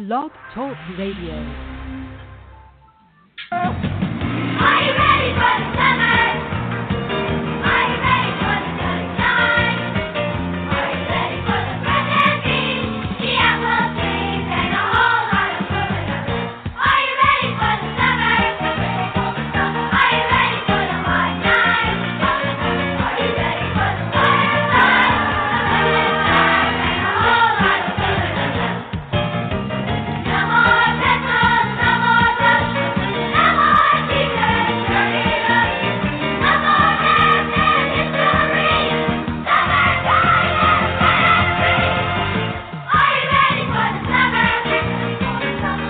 Blog Talk Radio. Are you ready for the summer? Are you ready for the sunshine? Are you ready for the fresh and green, the apple trees, and a whole lot of food? Are you ready for the summer? Are you ready for the hot nights? Are you ready for the fireflies, the stars, and a whole lot of food? No more petrol, no more rush, no more teachers, dirty looks, no more dance and history. Summertime and free. Are you ready for the summer?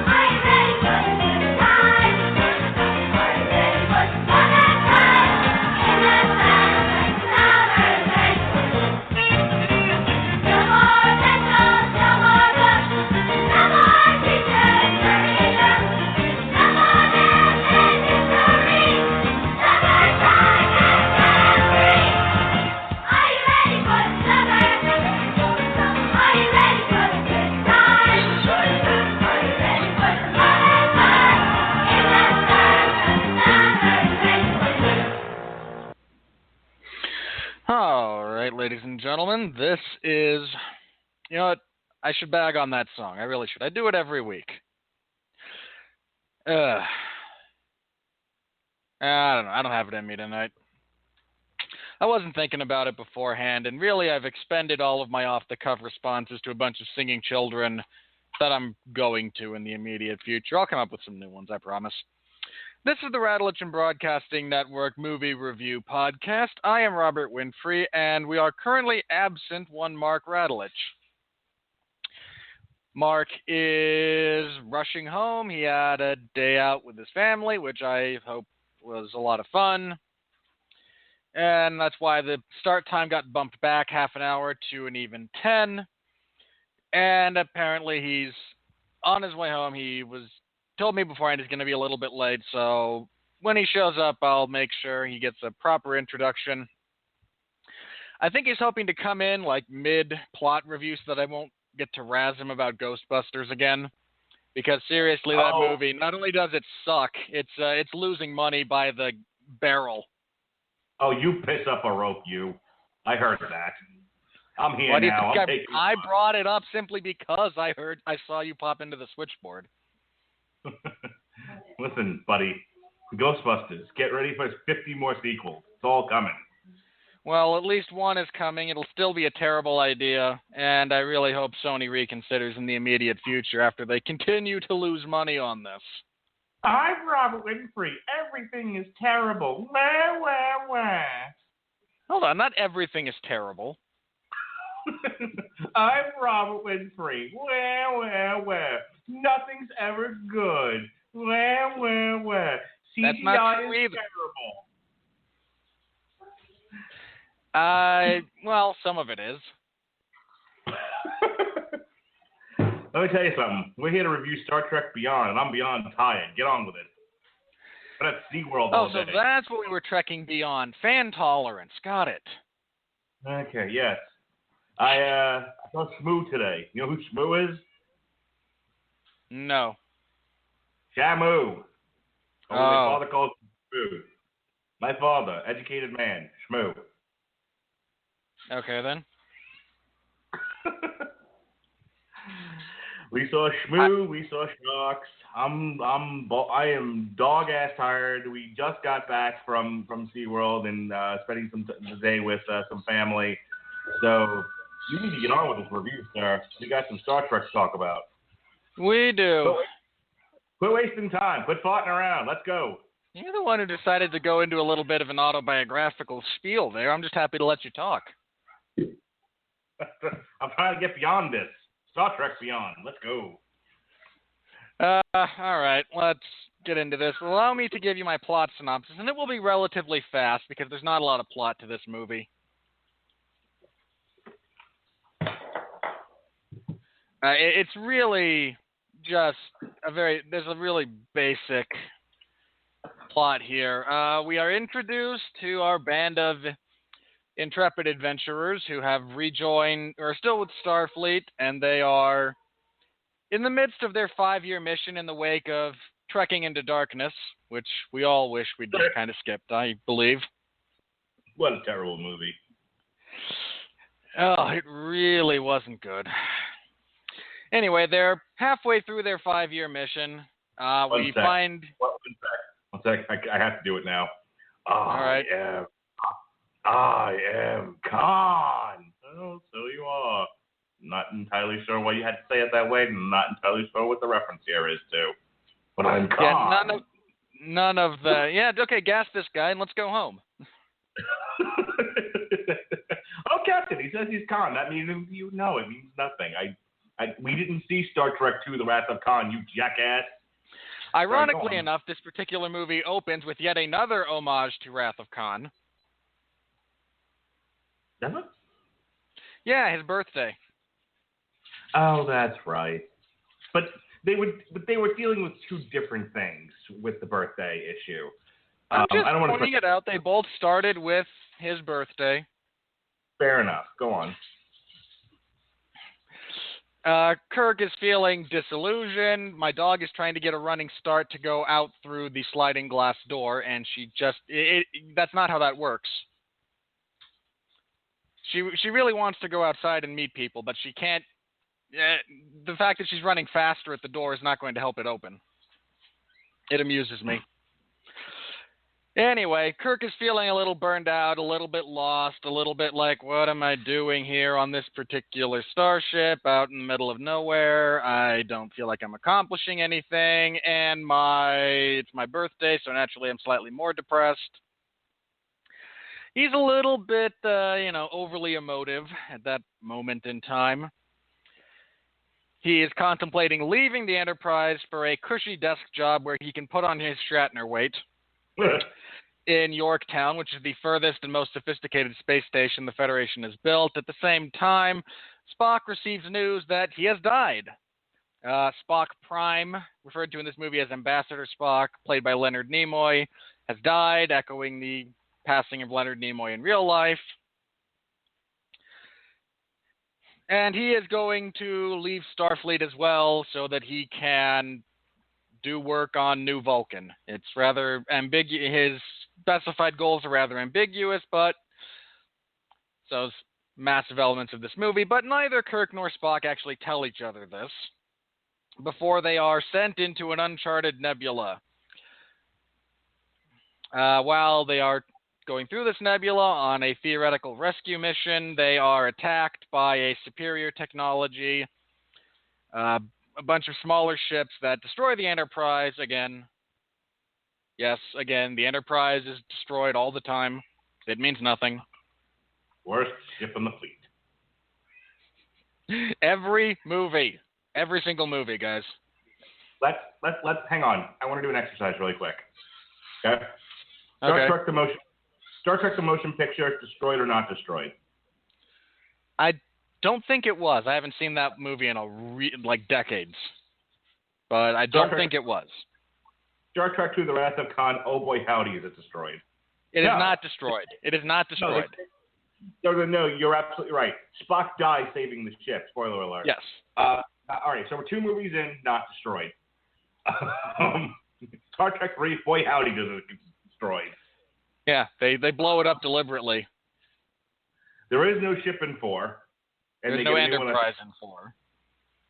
Are you ready for the good times? Are you ready for the summertime in the summer's night? No more petrol, no more rush, no more teachers, dirty looks, no more dance and history. Summertime and free. Are you ready for the summer? Are you ready for the good times? Are you ready for the summertime in the summer's night? All right, ladies and gentlemen, this is, you know what, I should bag on that song. I really should. I do it every week. I don't know. I don't have it in me tonight. I wasn't thinking about it beforehand, and really I've expended all of my off-the-cuff responses to a bunch of singing children that I'm going to in the immediate future. I'll come up with some new ones, I promise. This is the Radulich and Broadcasting Network Movie Review Podcast. I am Robert Winfree, and we are currently absent one Mark Radulich. Mark is rushing home. He had a day out with his family, which I hope was a lot of fun. And that's why the start time got bumped back half an hour to an even 10. And apparently he's on his way home. He told me beforehand he's going to be a little bit late, so when he shows up, I'll make sure he gets a proper introduction. I think he's hoping to come in like mid-plot review so that I won't get to razz him about Ghostbusters again. Because seriously, that movie, not only does it suck, it's losing money by the barrel. Oh, you piss up a rope, you. I heard that. I'm here Why do you now. think I brought it up simply because I saw you pop into the switchboard. Listen, buddy. Ghostbusters. Get ready for 50 more sequels. It's all coming. Well, at least one is coming. It'll still be a terrible idea, and I really hope Sony reconsiders in the immediate future after they continue to lose money on this. I'm Robert Winfree. Everything is terrible. Wah, wah, wah. Hold on, not everything is terrible. I'm Robert Winfree. Wah, wah, wah. Nothing's ever good. Wah, wah, wah. CGI That's not true is either. terrible. Well, some of it is. Let me tell you something. We're here to review Star Trek Beyond, and I'm beyond tired. Get on with it. But that's SeaWorld all so day. that's what we were trekking beyond. Fan tolerance. Got it. Okay, yes. I saw Shmoo today. You know who Shmoo is? No. Shamu. My Oh. father calls him Shmoo. My father, educated man, Shmoo. Okay, then. We saw Shmoo, we saw Sharks. I am dog-ass tired. We just got back from SeaWorld and spending the day with some family. So you need to get on with this review, sir. We got some Star Trek to talk about. We do. Quit wasting time. Quit farting around. Let's go. You're the one who decided to go into a little bit of an autobiographical spiel there. I'm just happy to let you talk. I'm trying to get beyond this. Star Trek Beyond. Let's go. All right, let's get into this. Allow me to give you my plot synopsis, and it will be relatively fast because there's not a lot of plot to this movie. It's really just there's a really basic plot here. We are introduced to our band of intrepid adventurers who have rejoined, or are still with Starfleet, and they are In the midst of their 5-year mission in the wake of Trekking into Darkness, which we all wish we'd just kind of skipped, I believe. What a terrible movie. Oh, it really wasn't good. Anyway, they're halfway through their 5-year mission. One sec. I have to do it now. right. I am Khan. Oh, so you are. Not entirely sure why you had to say it that way. Not entirely sure what the reference here is to. But I'm Khan. Yeah, none of the. Yeah, okay, gas this guy and let's go home. Oh, Captain, he says he's Khan. That means it means nothing. We didn't see Star Trek II: The Wrath of Khan, you jackass. Ironically enough, this particular movie opens with yet another homage to Wrath of Khan. Does it? Yeah, his birthday. Oh, that's right. But they were dealing with two different things with the birthday issue. I'm just I don't want to pointing it out. They both started with his birthday. Fair enough. Go on. Kirk is feeling disillusioned. My dog is trying to get a running start to go out through the sliding glass door, and she just... that's not how that works. She really wants to go outside and meet people, but she can't... the fact that she's running faster at the door is not going to help it open. It amuses me. Anyway, Kirk is feeling a little burned out, a little bit lost, a little bit like, what am I doing here on this particular starship out in the middle of nowhere? I don't feel like I'm accomplishing anything, and it's my birthday, so naturally I'm slightly more depressed. He's a little bit, overly emotive at that moment in time. He is contemplating leaving the Enterprise for a cushy desk job where he can put on his Shatner weight. In Yorktown, which is the furthest and most sophisticated space station the Federation has built. At the same time, Spock receives news that he has died. Spock Prime, referred to in this movie as Ambassador Spock, played by Leonard Nimoy, has died, echoing the passing of Leonard Nimoy in real life. And he is going to leave Starfleet as well so that he can do work on New Vulcan. It's rather ambiguous. His specified goals are rather ambiguous, but so massive elements of this movie. But neither Kirk nor Spock actually tell each other this before they are sent into an uncharted nebula. While they are going through this nebula on a theoretical rescue mission, they are attacked by a superior technology, a bunch of smaller ships that destroy the Enterprise again. Yes, again, the Enterprise is destroyed all the time. It means nothing. Worst ship in the fleet. Every movie. Every single movie, guys. Let's hang on. I want to do an exercise really quick. Okay? Okay. Star Trek the motion picture, destroyed or not destroyed? I don't think it was. I haven't seen that movie in decades. But I don't think it was. Star Trek II: The Wrath of Khan, oh boy howdy is it destroyed. It is not destroyed. It is not destroyed. No, you're absolutely right. Spock dies saving the ship. Spoiler alert. Yes. All right, so we're 2 movies in, not destroyed. Star Trek 3, boy howdy does it get destroyed. Yeah, they blow it up deliberately. There is no ship in 4. And There's no Enterprise in 4.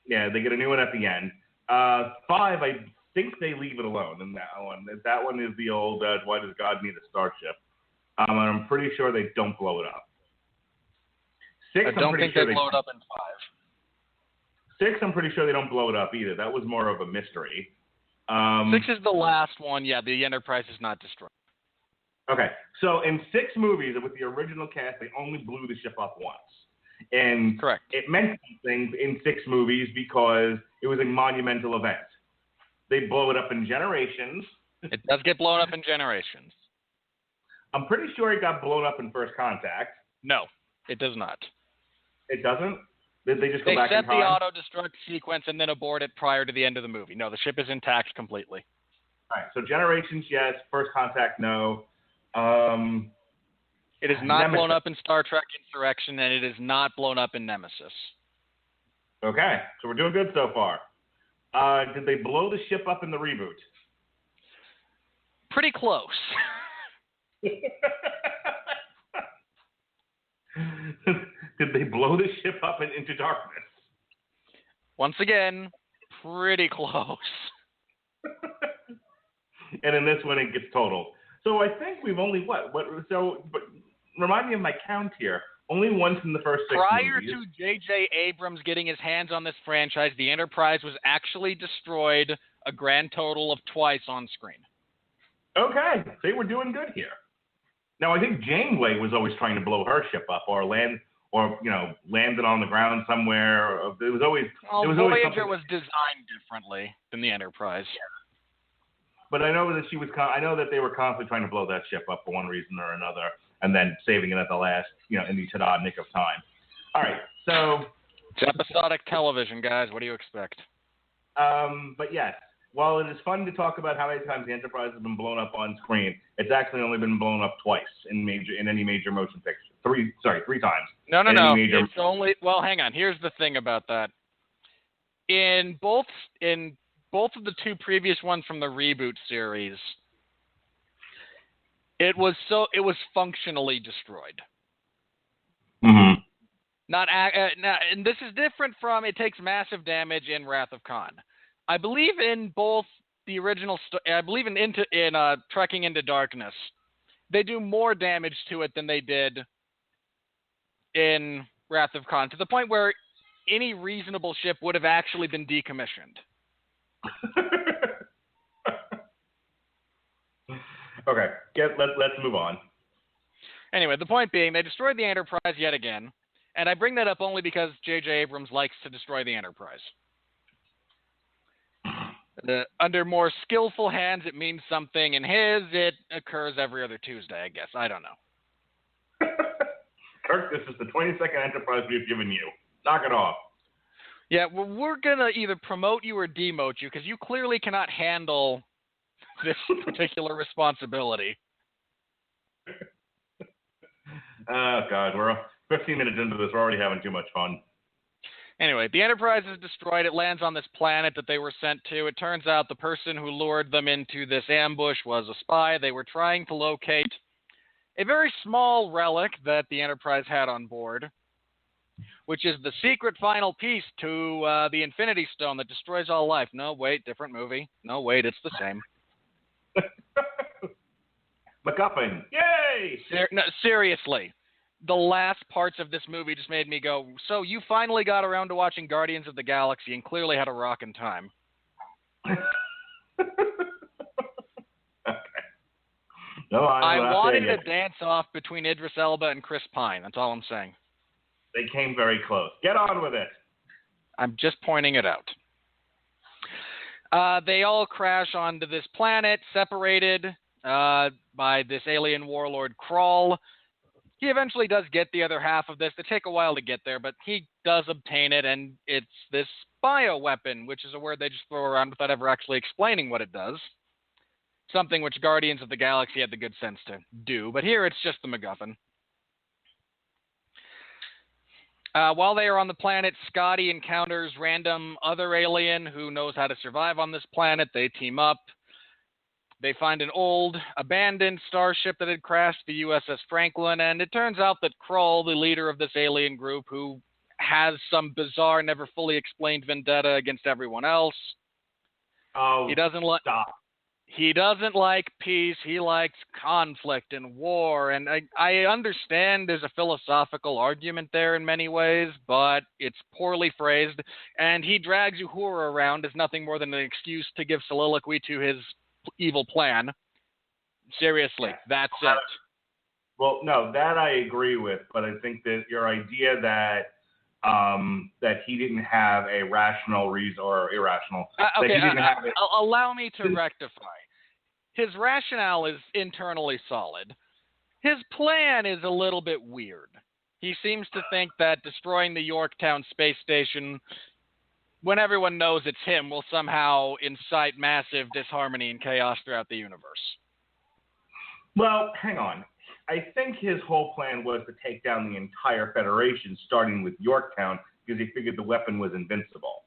Yeah, they get a new one at the end. 5, I think they leave it alone in that one. That one is the old, why does God need a starship? And I'm pretty sure they don't blow it up. 6, I don't think they blow it up in 5. 6, I'm pretty sure they don't blow it up either. That was more of a mystery. 6 is the last one. Yeah, the Enterprise is not destroyed. Okay, so in 6 movies with the original cast, they only blew the ship up once. And correct. It meant something in 6 movies because it was a monumental event. They blow it up in Generations. It does get blown up in Generations. I'm pretty sure it got blown up in First Contact. No, it does not. It doesn't? Did they just go back in time? They set the auto-destruct sequence and then abort it prior to the end of the movie. No, the ship is intact completely. All right, so Generations, yes. First Contact, no. It is not Nemesis. blown up in Star Trek Insurrection, and it is not blown up in Nemesis. Okay, so we're doing good so far. Did they blow the ship up in the reboot? Pretty close. Did they blow the ship up and into darkness? Once again, pretty close. And in this one, it gets totaled. So I think we've only but remind me of my count here. Only once in the first 6 Prior movies. to J.J. Abrams getting his hands on this franchise, the Enterprise was actually destroyed a grand total of twice on screen. Okay, they were doing good here. Now I think Janeway was always trying to blow her ship up or land it on the ground somewhere. It was always Voyager was designed differently than the Enterprise. But I know that I know that they were constantly trying to blow that ship up for one reason or another, and then saving it at the last, in the ta-da nick of time. All right, so it's episodic television, guys. What do you expect? But yes, while it is fun to talk about how many times the Enterprise has been blown up on screen, it's actually only been blown up twice in any major motion picture. Three times. No. It's only. Well, hang on. Here's the thing about that. In both of the two previous ones from the reboot series, it was functionally destroyed. Mm-hmm. And this is different from it takes massive damage in Wrath of Khan. I believe in both the original. I believe in Trekking into Darkness, they do more damage to it than they did in Wrath of Khan, to the point where any reasonable ship would have actually been decommissioned. Okay, let's move on. Anyway, the point being, they destroyed the Enterprise yet again, and I bring that up only because J.J. Abrams likes to destroy the Enterprise. Under more skillful hands, it means something. In his, it occurs every other Tuesday, I guess. I don't know. Kirk, this is the 22nd Enterprise we've given you. Knock it off. Yeah, well, we're going to either promote you or demote you, because you clearly cannot handle this particular responsibility. Oh, God, we're 15 minutes into this. We're already having too much fun. Anyway, the Enterprise is destroyed. It lands on this planet that they were sent to. It turns out the person who lured them into this ambush was a spy. They were trying to locate a very small relic that the Enterprise had on board, which is the secret final piece to the Infinity Stone that destroys all life. No, wait, different movie. No, wait, it's the same. MacGuffin. Yay! No, seriously. The last parts of this movie just made me go, so you finally got around to watching Guardians of the Galaxy and clearly had a rockin' time. Okay. No, I wanted a dance-off between Idris Elba and Chris Pine. That's all I'm saying. They came very close. Get on with it. I'm just pointing it out. They all crash onto this planet, separated by this alien warlord Krall. He eventually does get the other half of this. They take a while to get there, but he does obtain it, and it's this bioweapon, which is a word they just throw around without ever actually explaining what it does. Something which Guardians of the Galaxy had the good sense to do, but here it's just the MacGuffin. While they are on the planet, Scotty encounters random other alien who knows how to survive on this planet. They team up. They find an old, abandoned starship that had crashed, the USS Franklin, and it turns out that Krall, the leader of this alien group, who has some bizarre, never fully explained vendetta against everyone else. Oh, he doesn't like peace. He likes conflict and war, and I understand there's a philosophical argument there in many ways, but it's poorly phrased, and he drags Uhura around as nothing more than an excuse to give soliloquy to his evil plan. Seriously, that's it. Well, no, that I agree with, but I think that your idea that he didn't have a rational reason or irrational. Okay, allow me to rectify. His rationale is internally solid. His plan is a little bit weird. He seems to think that destroying the Yorktown space station, when everyone knows it's him, will somehow incite massive disharmony and chaos throughout the universe. Well, hang on. I think his whole plan was to take down the entire Federation, starting with Yorktown, because he figured the weapon was invincible.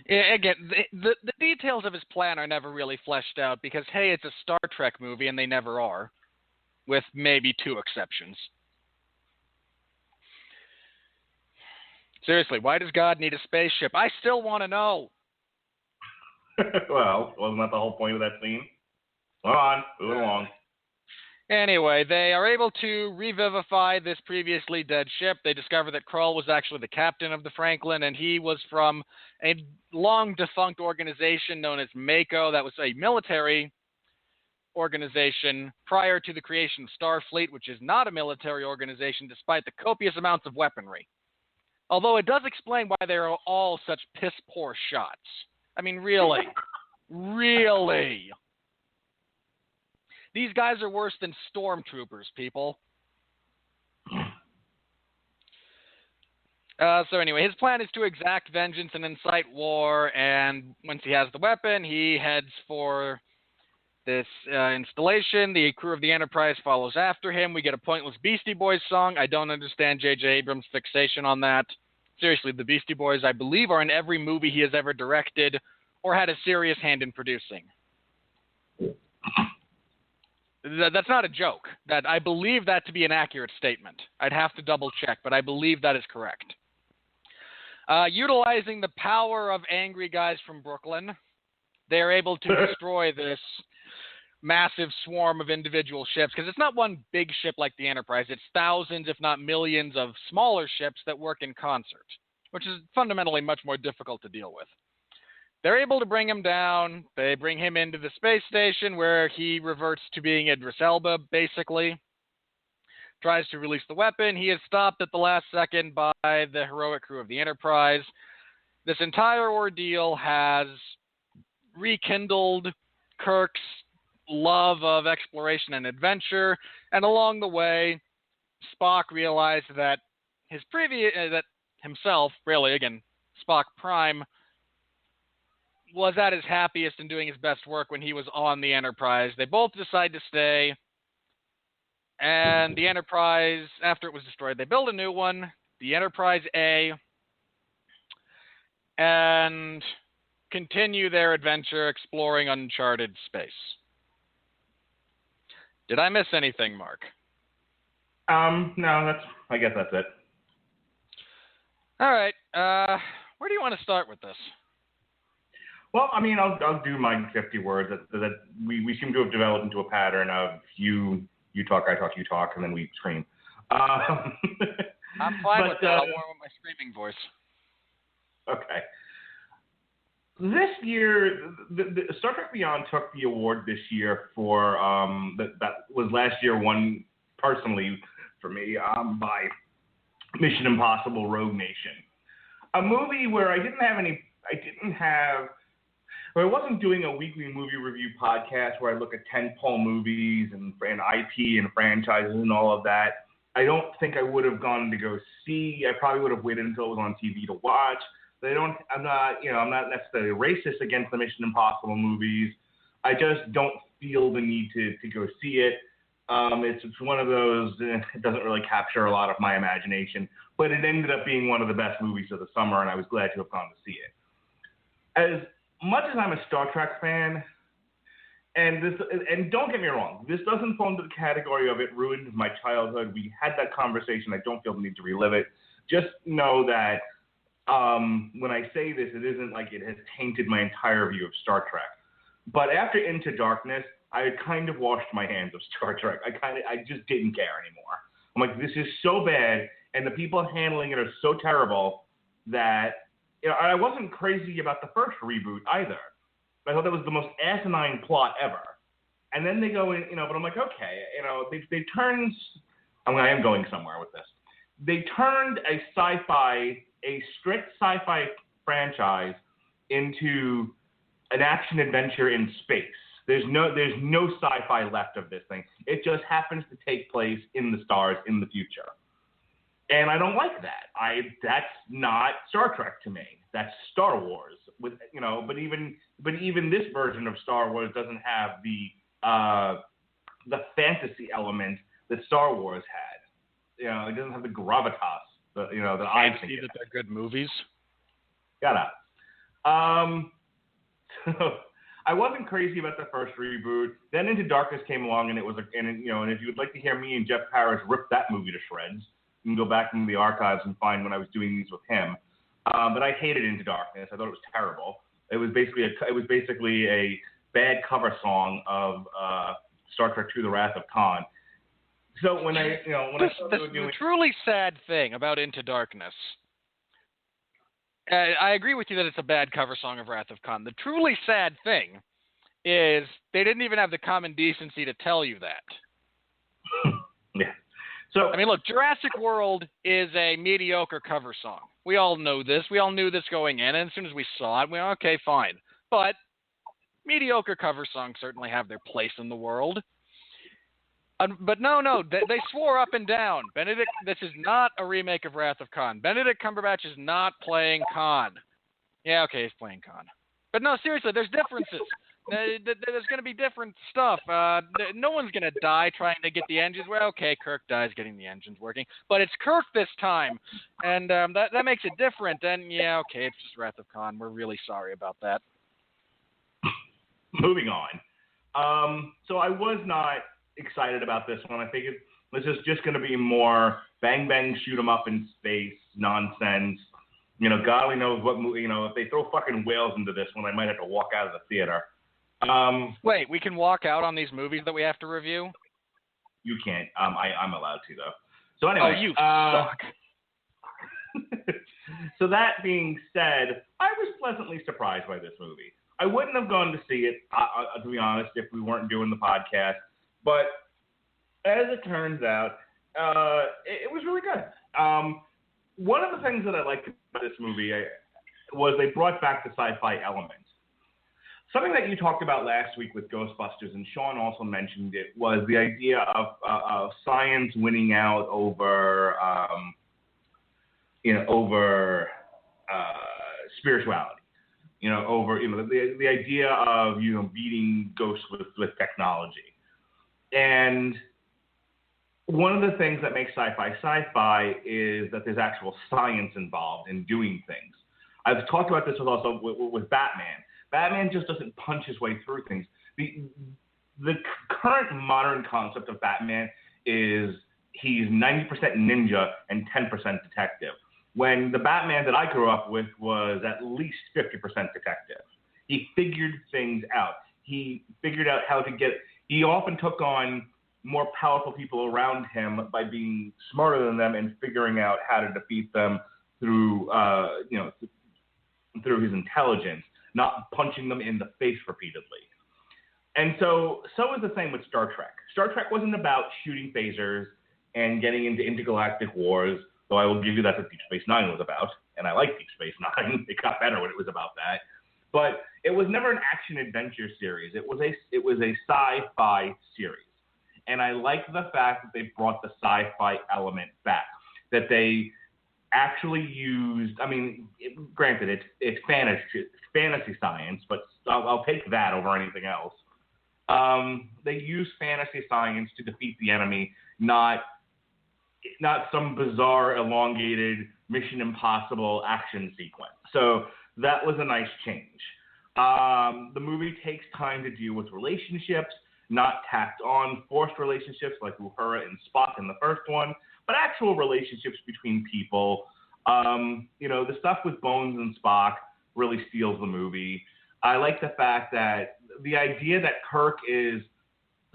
Again, the details of his plan are never really fleshed out because, hey, it's a Star Trek movie, and they never are, with maybe 2 exceptions. Seriously, why does God need a spaceship? I still want to know. Well, wasn't that the whole point of that scene? Go on, move along. Anyway, they are able to revivify this previously dead ship. They discover that Krull was actually the captain of the Franklin, and he was from a long-defunct organization known as Mako. That was a military organization prior to the creation of Starfleet, which is not a military organization despite the copious amounts of weaponry. Although it does explain why they are all such piss-poor shots. I mean, really. Really. These guys are worse than stormtroopers, people. So anyway, his plan is to exact vengeance and incite war, and once he has the weapon, he heads for this installation. The crew of the Enterprise follows after him. We get a pointless Beastie Boys song. I don't understand J.J. Abrams' fixation on that. Seriously, the Beastie Boys, I believe, are in every movie he has ever directed or had a serious hand in producing. That's not a joke. That I believe that to be an accurate statement. I'd have to double check, but I believe that is correct. Utilizing the power of angry guys from Brooklyn, they are able to destroy this massive swarm of individual ships, because it's not one big ship like the Enterprise. It's thousands, if not millions, of smaller ships that work in concert, which is fundamentally much more difficult to deal with. They're able to bring him down. They bring him into the space station where he reverts to being Idris Elba, basically. Tries to release the weapon. He is stopped at the last second by the heroic crew of the Enterprise. This entire ordeal has rekindled Kirk's love of exploration and adventure, and along the way, Spock realized that that himself, really, again, Spock Prime, was at his happiest and doing his best work when he was on the Enterprise. They both decide to stay, and the Enterprise, after it was destroyed, they build a new one, the Enterprise A, and continue their adventure exploring uncharted space. Did I miss anything, Mark? No, I guess that's it. All right. Where do you want to start with this? Well, I mean, I'll do my 50 words. That we seem to have developed into a pattern of you talk, I talk, you talk, and then we scream. I'm fine with that. I'll warm up my screaming voice. Okay. This year, the Star Trek Beyond took the award this year for that was last year won personally for me by Mission Impossible: Rogue Nation, a movie where I wasn't doing a weekly movie review podcast where I look at tentpole movies and IP and franchises and all of that. I don't think I would have gone to go see. I probably would have waited until it was on TV to watch. I'm not necessarily racist against the Mission Impossible movies. I just don't feel the need to go see it. It's one of those, it doesn't really capture a lot of my imagination, but it ended up being one of the best movies of the summer, and I was glad to have gone to see it. As much as I'm a Star Trek fan, and don't get me wrong, this doesn't fall into the category of it ruined my childhood. We had that conversation. I don't feel the need to relive it. Just know that when I say this, it isn't like it has tainted my entire view of Star Trek. But after Into Darkness, I had kind of washed my hands of Star Trek. I just didn't care anymore. I'm like, this is so bad, and the people handling it are so terrible that, I wasn't crazy about the first reboot either. I thought that was the most asinine plot ever. And then they go in, but I'm like, okay, they turned, I am going somewhere with this. They turned a strict sci-fi franchise into an action adventure in space. There's no sci-fi left of this thing. It just happens to take place in the stars in the future. And I don't like that. That's not Star Trek to me. That's Star Wars. But even this version of Star Wars doesn't have the fantasy element that Star Wars had. It doesn't have the gravitas that I think. See that they're good movies. Shut up. So I wasn't crazy about the first reboot. Then Into Darkness came along, and it was and if you would like to hear me and Jeff Parrish rip that movie to shreds, you can go back into the archives and find when I was doing these with him. But I hated Into Darkness. I thought it was terrible. It was basically a bad cover song of Star Trek II: The Wrath of Khan. So when I the truly sad thing about Into Darkness, I agree with you that it's a bad cover song of Wrath of Khan. The truly sad thing is they didn't even have the common decency to tell you that. Yeah. So I mean, look, Jurassic World is a mediocre cover song. We all know this. We all knew this going in, and as soon as we saw it, we went, okay, fine. But mediocre cover songs certainly have their place in the world. But no, they swore up and down. Benedict, this is not a remake of Wrath of Khan. Benedict Cumberbatch is not playing Khan. Yeah, okay, he's playing Khan. But no, seriously, there's differences. There's going to be different stuff. No one's going to die trying to get the engines. Well, okay, Kirk dies getting the engines working. But it's Kirk this time, and that makes it different. And, yeah, okay, it's just Wrath of Khan. We're really sorry about that. Moving on. So I was not excited about this one. I figured this is just going to be more bang bang shoot 'em up in space nonsense. God only knows what movie. If they throw fucking whales into this one, I might have to walk out of the theater. Wait, we can walk out on these movies that we have to review? You can't. I'm allowed to though. So anyway, you suck. So that being said, I was pleasantly surprised by this movie. I wouldn't have gone to see it, to be honest, if we weren't doing the podcast. But as it turns out, it was really good. One of the things that I liked about this movie was they brought back the sci-fi element. Something that you talked about last week with Ghostbusters, and Sean also mentioned it, was the idea of science winning out over spirituality. The idea of beating ghosts with technology. And one of the things that makes sci-fi is that there's actual science involved in doing things. I've talked about this with Batman. Batman just doesn't punch his way through things. The current modern concept of Batman is he's 90% ninja and 10% detective. When the Batman that I grew up with was at least 50% detective. He figured things out. He figured out how to he often took on more powerful people around him by being smarter than them and figuring out how to defeat them through his intelligence, not punching them in the face repeatedly. And so is the same with Star Trek. Star Trek wasn't about shooting phasers and getting into intergalactic wars, though I will give you that's what Deep Space Nine was about, and I like Deep Space Nine. It got better when it was about that. But it was never an action-adventure series. It was a sci-fi series. And I like the fact that they brought the sci-fi element back, that they actually used, granted, it's fantasy science, but I'll take that over anything else. They use fantasy science to defeat the enemy, not some bizarre, elongated, Mission Impossible action sequence. So that was a nice change. The movie takes time to deal with relationships, not tacked on forced relationships like Uhura and Spock in the first one, but actual relationships between people. The stuff with Bones and Spock really steals the movie. I like the fact that the idea that Kirk is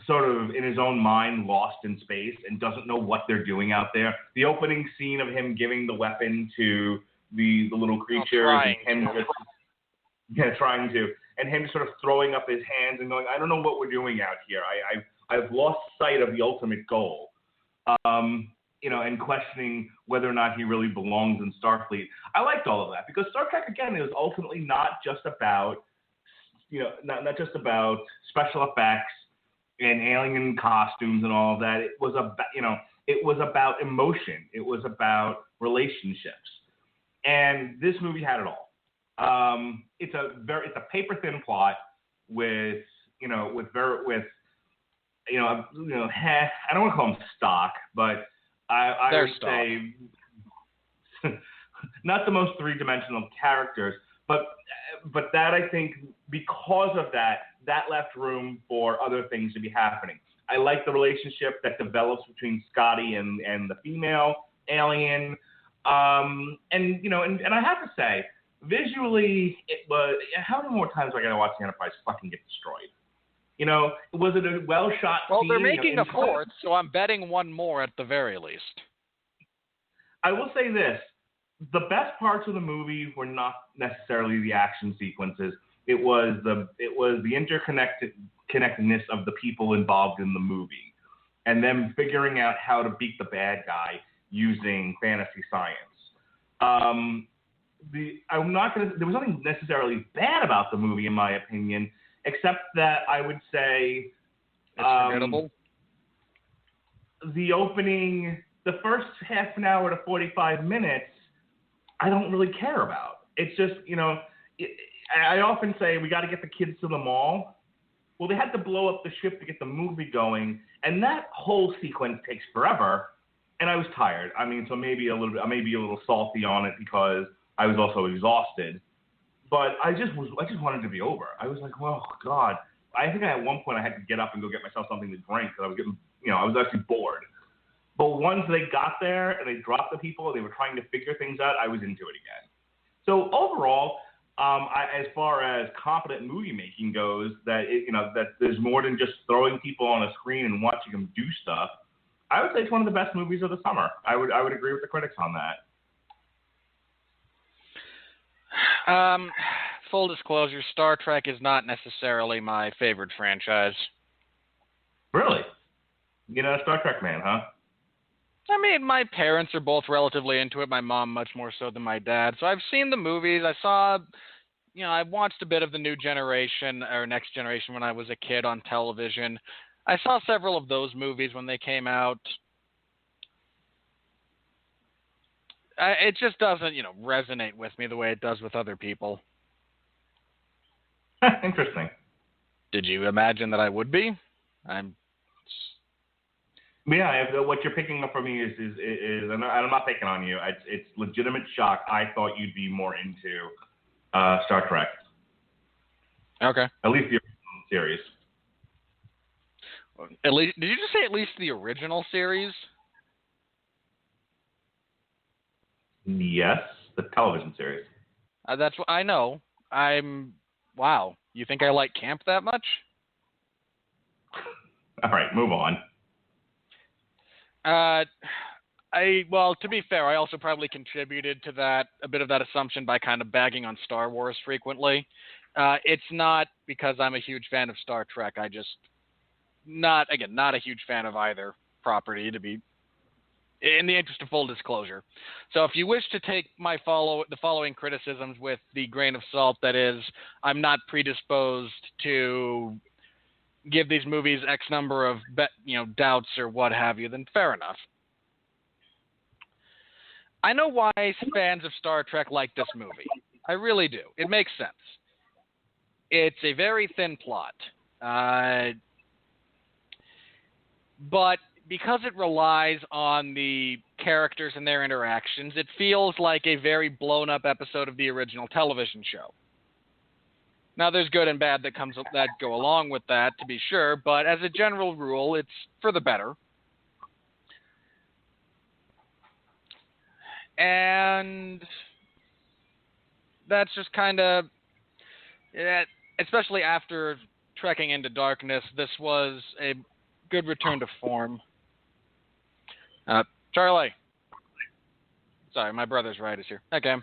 sort of in his own mind lost in space and doesn't know what they're doing out there. The opening scene of him giving the weapon to the little creature and him sort of throwing up his hands and going, I don't know what we're doing out here. I've lost sight of the ultimate goal. And questioning whether or not he really belongs in Starfleet. I liked all of that because Star Trek, again, is ultimately not just about, not just about special effects and alien costumes and all of that. It was about emotion. It was about relationships. And this movie had it all. It's a paper thin plot with I don't want to call them stock, but I would say not the most three-dimensional characters, but but that, I think, because of that left room for other things to be happening. I like the relationship that develops between Scotty and the female alien. And I have to say, visually, it was. How many more times do I got to watch the Enterprise fucking get destroyed? Was it a well shot scene? Well, they're making a fourth, so I'm betting one more at the very least. I will say this: the best parts of the movie were not necessarily the action sequences. It was the interconnectedness of the people involved in the movie, and them figuring out how to beat the bad guy using fantasy science. There was nothing necessarily bad about the movie, in my opinion, except that I would say it's forgettable. The opening, the first half an hour to 45 minutes, I don't really care about. It's just, I often say we got to get the kids to the mall. Well, they had to blow up the ship to get the movie going, and that whole sequence takes forever. And I was tired. I mean, so maybe a little salty on it because I was also exhausted. But I just wanted to be over. I was like, oh God. I think at one point I had to get up and go get myself something to drink because I was getting, I was actually bored. But once they got there and they dropped the people and they were trying to figure things out, I was into it again. So overall, as far as competent movie making goes, that there's more than just throwing people on a screen and watching them do stuff. I would say it's one of the best movies of the summer. I would agree with the critics on that. Full disclosure, Star Trek is not necessarily my favorite franchise. Really? You're not a Star Trek man, huh? I mean, my parents are both relatively into it. My mom much more so than my dad. So I've seen the movies. I watched a bit of the New Generation or Next Generation when I was a kid on television. I saw several of those movies when they came out. It just doesn't, resonate with me the way it does with other people. Interesting. Did you imagine that I would be? Yeah, what you're picking up for me is and I'm not picking on you. It's legitimate shock. I thought you'd be more into Star Trek. Okay. At least the original series. At least, did you just say at least the original series? Yes, the television series. That's what I know. Wow. You think I like camp that much? All right, move on. Well, to be fair, I also probably contributed to that, a bit of that assumption by kind of bagging on Star Wars frequently. It's not because I'm a huge fan of Star Trek. I just, not a huge fan of either property, to be, in the interest of full disclosure. So if you wish to take the following criticisms with the grain of salt, that is, I'm not predisposed to give these movies X number of doubts or what have you, then fair enough. I know why fans of Star Trek like this movie. I really do. It makes sense. It's a very thin plot. But because it relies on the characters and their interactions, it feels like a very blown-up episode of the original television show. Now, there's good and bad that go along with that, to be sure, but as a general rule, it's for the better. And that's just kind of, especially after trekking into darkness, this was a good return to form. Charlie. Sorry, my brother's right is here. Okay.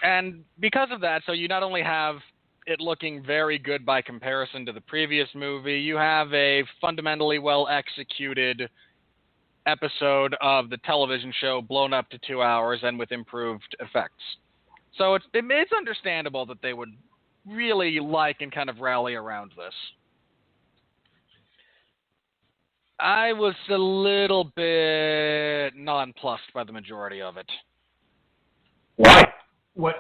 And because of that, so you not only have it looking very good by comparison to the previous movie, you have a fundamentally well-executed episode of the television show blown up to 2 hours and with improved effects. So it's understandable that they would really like and kind of rally around this. I was a little bit nonplussed by the majority of it. Why? What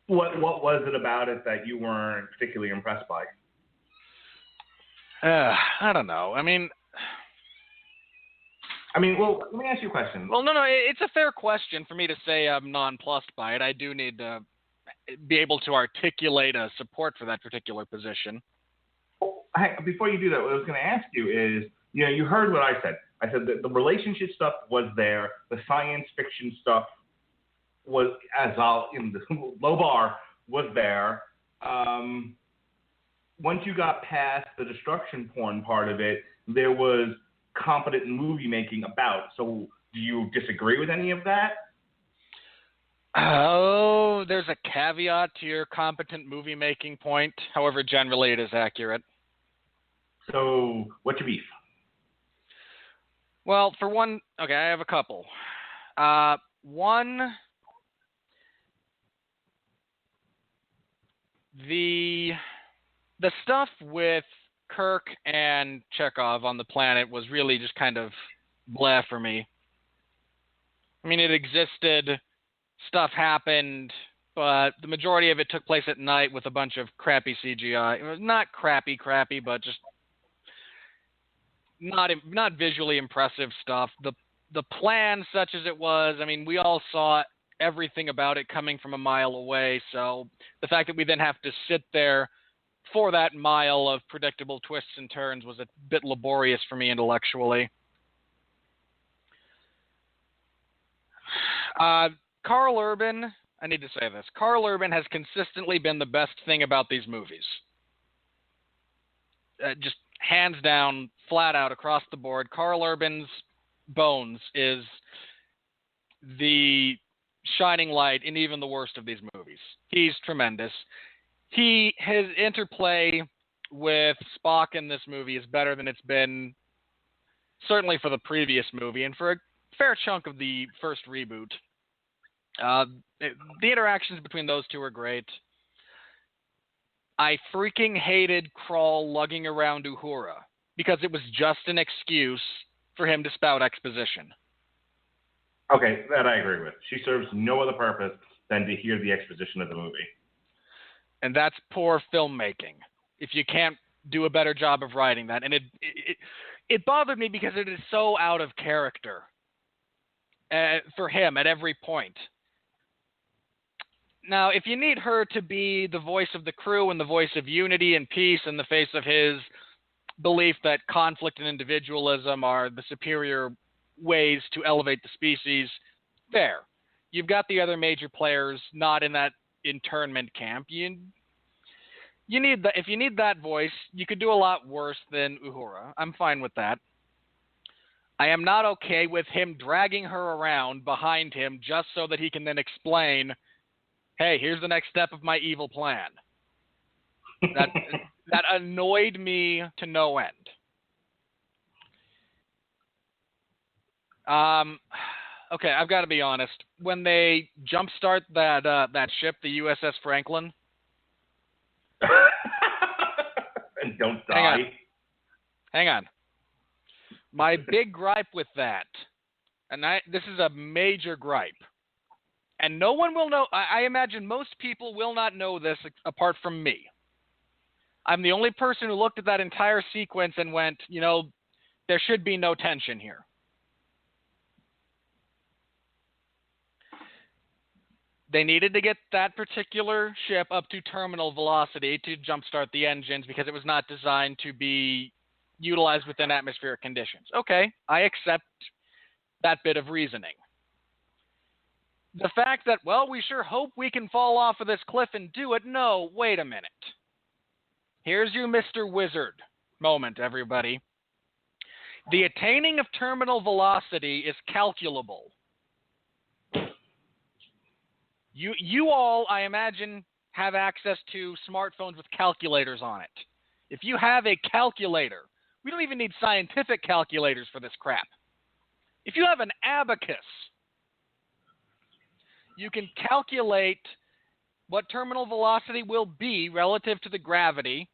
was it about it that you weren't particularly impressed by? I don't know. I mean, I mean, well, let me ask you a question. Well, no, it's a fair question for me to say I'm nonplussed by it. I do need to be able to articulate a support for that particular position. Before you do that, what I was going to ask you is, you heard what I said. I said that the relationship stuff was there. The science fiction stuff was, in the low bar, was there. Once you got past the destruction porn part of it, there was competent movie making about. So do you disagree with any of that? Oh, there's a caveat to your competent movie making point. However, generally it is accurate. So what's your beef? Well, for one, okay, I have a couple. One, the stuff with Kirk and Chekhov on the planet was really just kind of blah for me. I mean, it existed, stuff happened, but the majority of it took place at night with a bunch of crappy CGI. It was not crappy, but just not visually impressive stuff. The plan, such as it was, I mean, we all saw everything about it coming from a mile away, so the fact that we then have to sit there for that mile of predictable twists and turns was a bit laborious for me intellectually. Carl Urban, I need to say this. Carl Urban has consistently been the best thing about these movies. Just hands down, flat out, across the board. Carl Urban's Bones is the shining light in even the worst of these movies. He's tremendous. His interplay with Spock in this movie is better than it's been, certainly for the previous movie, and for a fair chunk of the first reboot. The interactions between those two are great. I freaking hated Krall lugging around Uhura, because it was just an excuse for him to spout exposition. Okay, that I agree with. She serves no other purpose than to hear the exposition of the movie. And that's poor filmmaking, if you can't do a better job of writing that. And it bothered me because it is so out of character for him at every point. Now, if you need her to be the voice of the crew and the voice of unity and peace in the face of his belief that conflict and individualism are the superior ways to elevate the species, there. You've got the other major players not in that internment camp. You need that. If you need that voice, you could do a lot worse than Uhura. I'm fine with that. I am not okay with him dragging her around behind him just so that he can then explain, hey, here's the next step of my evil plan. That annoyed me to no end. Okay, I've got to be honest. When they jumpstart that ship, the USS Franklin, and don't die. Hang on. My big gripe with that, and this is a major gripe, and no one will know. I imagine most people will not know this apart from me. I'm the only person who looked at that entire sequence and went, there should be no tension here. They needed to get that particular ship up to terminal velocity to jumpstart the engines because it was not designed to be utilized within atmospheric conditions. Okay, I accept that bit of reasoning. The fact that, well, we sure hope we can fall off of this cliff and do it. No, wait a minute. Here's your Mr. Wizard moment, everybody. The attaining of terminal velocity is calculable. You all, I imagine, have access to smartphones with calculators on it. If you have a calculator, we don't even need scientific calculators for this crap. If you have an abacus, you can calculate what terminal velocity will be relative to the gravity.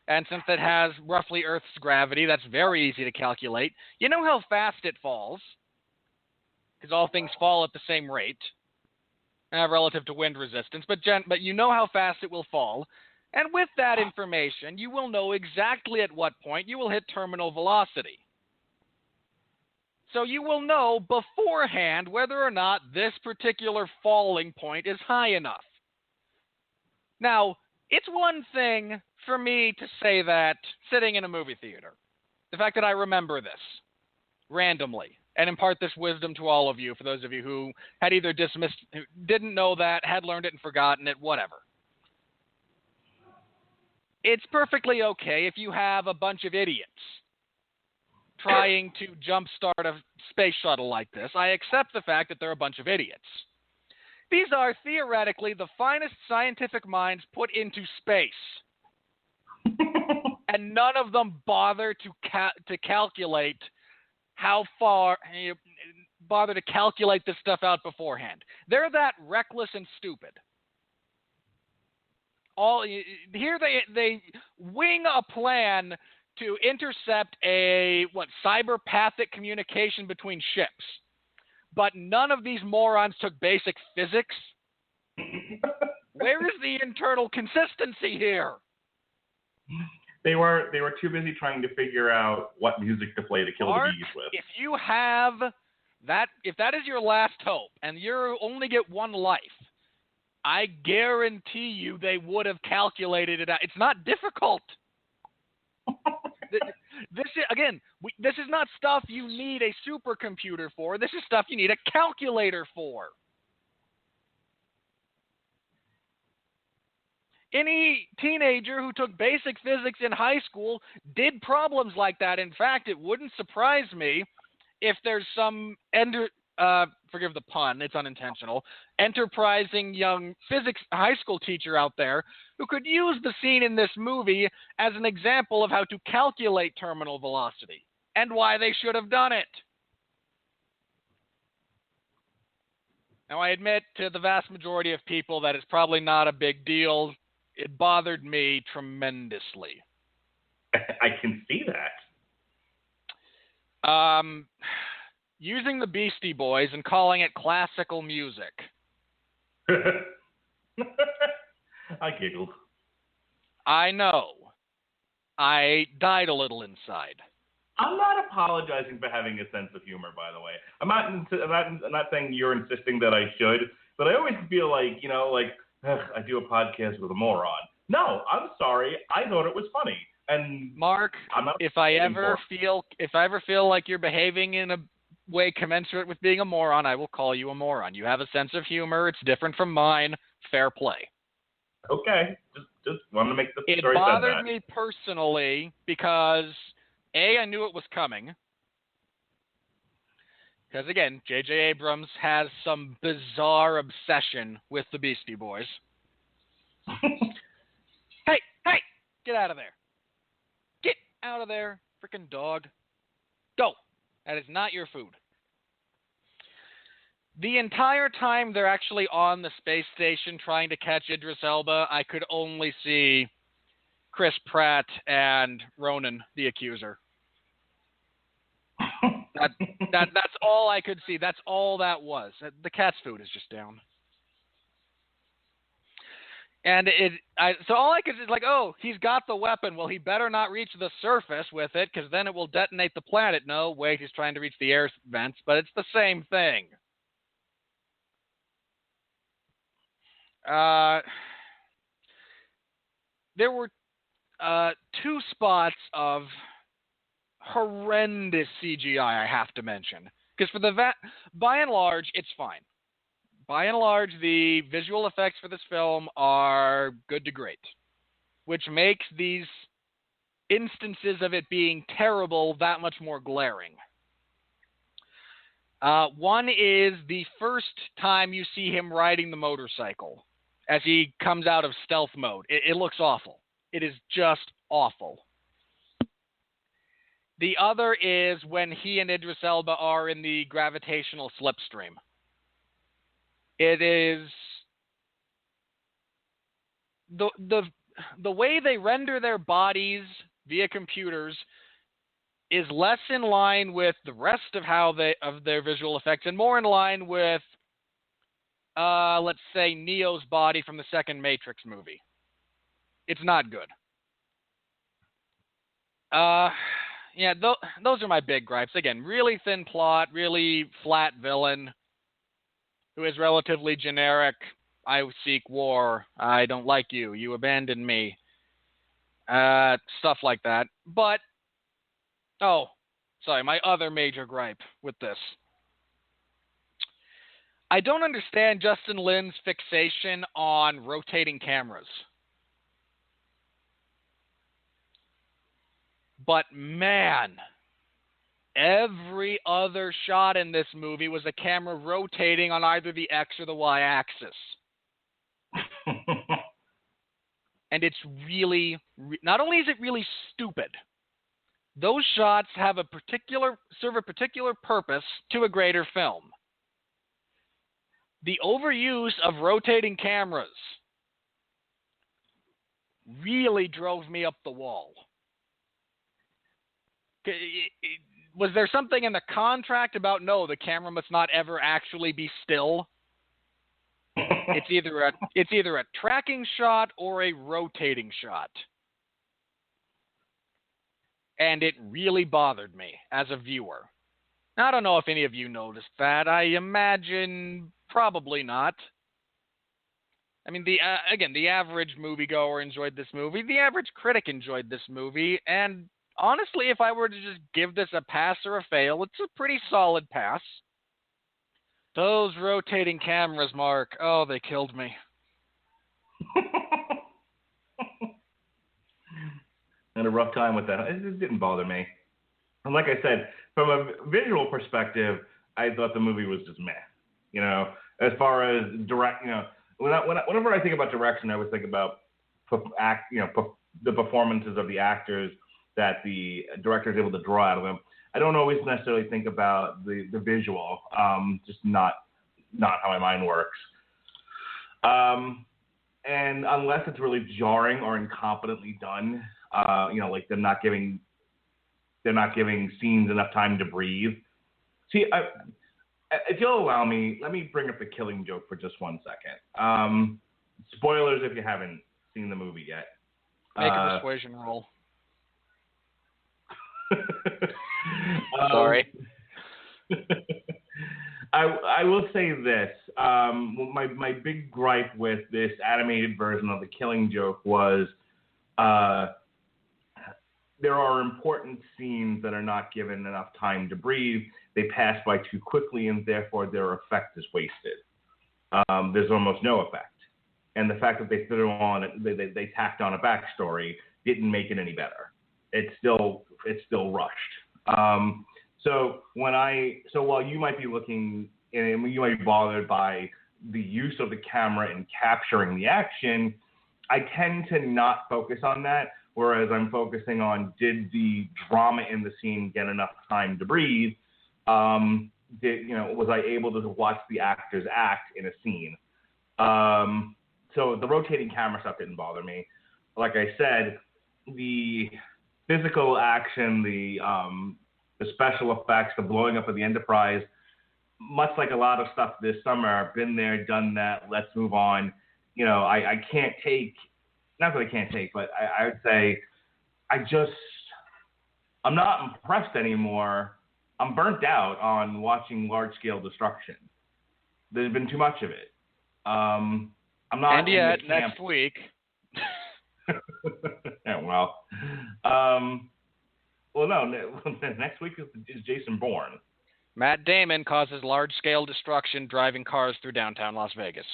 And since it has roughly Earth's gravity, that's very easy to calculate. You know how fast it falls, because all things fall at the same rate. Relative to wind resistance, but you know how fast it will fall. And with that information, you will know exactly at what point you will hit terminal velocity. So you will know beforehand whether or not this particular falling point is high enough. Now, it's one thing for me to say that sitting in a movie theater. The fact that I remember this randomly and impart this wisdom to all of you, for those of you who had either dismissed, who didn't know that, had learned it and forgotten it, whatever. It's perfectly okay if you have a bunch of idiots trying to jumpstart a space shuttle like this. I accept the fact that they're a bunch of idiots. These are theoretically the finest scientific minds put into space. And none of them bother to calculate how far, bother to calculate this stuff out beforehand. They're that reckless and stupid. Here they wing a plan to intercept a cyberpathic communication between ships. But none of these morons took basic physics. Where is the internal consistency here? They were too busy trying to figure out what music to play to kill Mark, the bees with. If you have that, if that is your last hope, and you only get one life, I guarantee you they would have calculated it out. It's not difficult. This is not stuff you need a supercomputer for. This is stuff you need a calculator for. Any teenager who took basic physics in high school did problems like that. In fact, it wouldn't surprise me if there's some, forgive the pun, it's unintentional, enterprising young physics high school teacher out there who could use the scene in this movie as an example of how to calculate terminal velocity and why they should have done it. Now, I admit to the vast majority of people that it's probably not a big deal. It bothered me tremendously. I can see that. Using the Beastie Boys and calling it classical music. I giggled. I know. I died a little inside. I'm not apologizing for having a sense of humor, by the way. I'm not saying you're insisting that I should, but I always feel like, I do a podcast with a moron. No, I'm sorry. I thought it was funny. And Mark, if I ever feel like you're behaving in a way commensurate with being a moron, I will call you a moron. You have a sense of humor. It's different from mine. Fair play. Okay. Just wanted to make the story. It bothered me personally because, A, I knew it was coming. Because, again, J.J. Abrams has some bizarre obsession with the Beastie Boys. Hey, get out of there. Get out of there, frickin' dog. Go. That is not your food. The entire time they're actually on the space station trying to catch Idris Elba, I could only see Chris Pratt and Ronan, the accuser. That's all I could see. That's all that was. The cat's food is just down. And so all I could see is he's got the weapon. Well, he better not reach the surface with it because then it will detonate the planet. No, wait, he's trying to reach the air vents, but it's the same thing. There were two spots of horrendous CGI I have to mention. Because by and large, it's fine. By and large, the visual effects for this film are good to great, which makes these instances of it being terrible that much more glaring. One is the first time you see him riding the motorcycle as he comes out of stealth mode. It looks awful. It is just awful. The other is when he and Idris Elba are in the gravitational slipstream. It is the way they render their bodies via computers is less in line with the rest of their visual effects and more in line with let's say Neo's body from the second Matrix movie. It's not good. yeah, those are my big gripes. Again, really thin plot, really flat villain who is relatively generic. I seek war. I don't like you. You abandoned me. Stuff like that. But, oh, sorry, my other major gripe with this. I don't understand Justin Lin's fixation on rotating cameras. But man, every other shot in this movie was a camera rotating on either the X or the Y axis. And it's really, not only is it really stupid, those shots have serve a particular purpose to a greater film. The overuse of rotating cameras really drove me up the wall. Was there something in the contract about, no, the camera must not ever actually be still? It's either a tracking shot or a rotating shot. And it really bothered me as a viewer. Now, I don't know if any of you noticed that. I imagine probably not. I mean, the average moviegoer enjoyed this movie. The average critic enjoyed this movie. And honestly, if I were to just give this a pass or a fail, it's a pretty solid pass. Those rotating cameras, Mark, oh, they killed me. I had a rough time with that. It didn't bother me. And like I said, from a visual perspective, I thought the movie was just meh. You know, as far as direct, you know, whenever I think about direction, I always think about the performances of the actors that the director is able to draw out of them. I don't always necessarily think about the visual, just not how my mind works. And unless it's really jarring or incompetently done, like they're not giving scenes enough time to breathe. See, if you'll allow me, let me bring up the Killing Joke for just 1 second. Spoilers if you haven't seen the movie yet. Make a persuasion roll. Sorry. I will say this. My big gripe with this animated version of The Killing Joke was there are important scenes that are not given enough time to breathe. They pass by too quickly, and therefore their effect is wasted. There's almost no effect. And the fact that they they tacked on a backstory didn't make it any better. It's still rushed. So while you might be looking and you might be bothered by the use of the camera in capturing the action, I tend to not focus on that. Whereas I'm focusing on, did the drama in the scene get enough time to breathe? Was I able to watch the actors act in a scene? So the rotating camera stuff didn't bother me. Like I said, the physical action, the special effects, the blowing up of the Enterprise, much like a lot of stuff this summer, been there, done that, let's move on. I can't take, not that I can't take, but I would say I'm not impressed anymore. I'm burnt out on watching large-scale destruction. There's been too much of it. I'm not. And yet, next week. Yeah, well. No. Next week is Jason Bourne. Matt Damon causes large-scale destruction driving cars through downtown Las Vegas.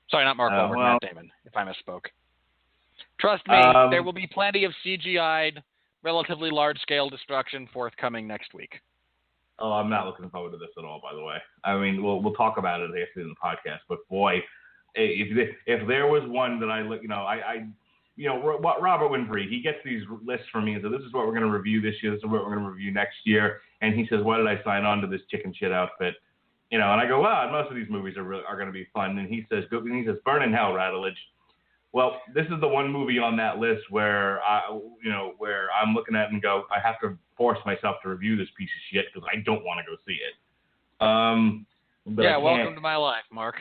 Sorry, not Mark Wahlberg, Matt Damon, if I misspoke. Trust me, there will be plenty of CGI'd, relatively large-scale destruction forthcoming next week. Oh, I'm not looking forward to this at all, by the way. I mean, we'll talk about it after in the podcast, but boy, if there was one that Robert Winfree, he gets these lists from me and says, this is what we're going to review this year, this is what we're going to review next year, and he says, why did I sign on to this chicken shit outfit? And I go, well, most of these movies are going to be fun, and he says, burn in hell, Radulich. Well, this is the one movie on that list where where I'm looking at it and go, I have to force myself to review this piece of shit because I don't want to go see it. Yeah, welcome to my life, Mark.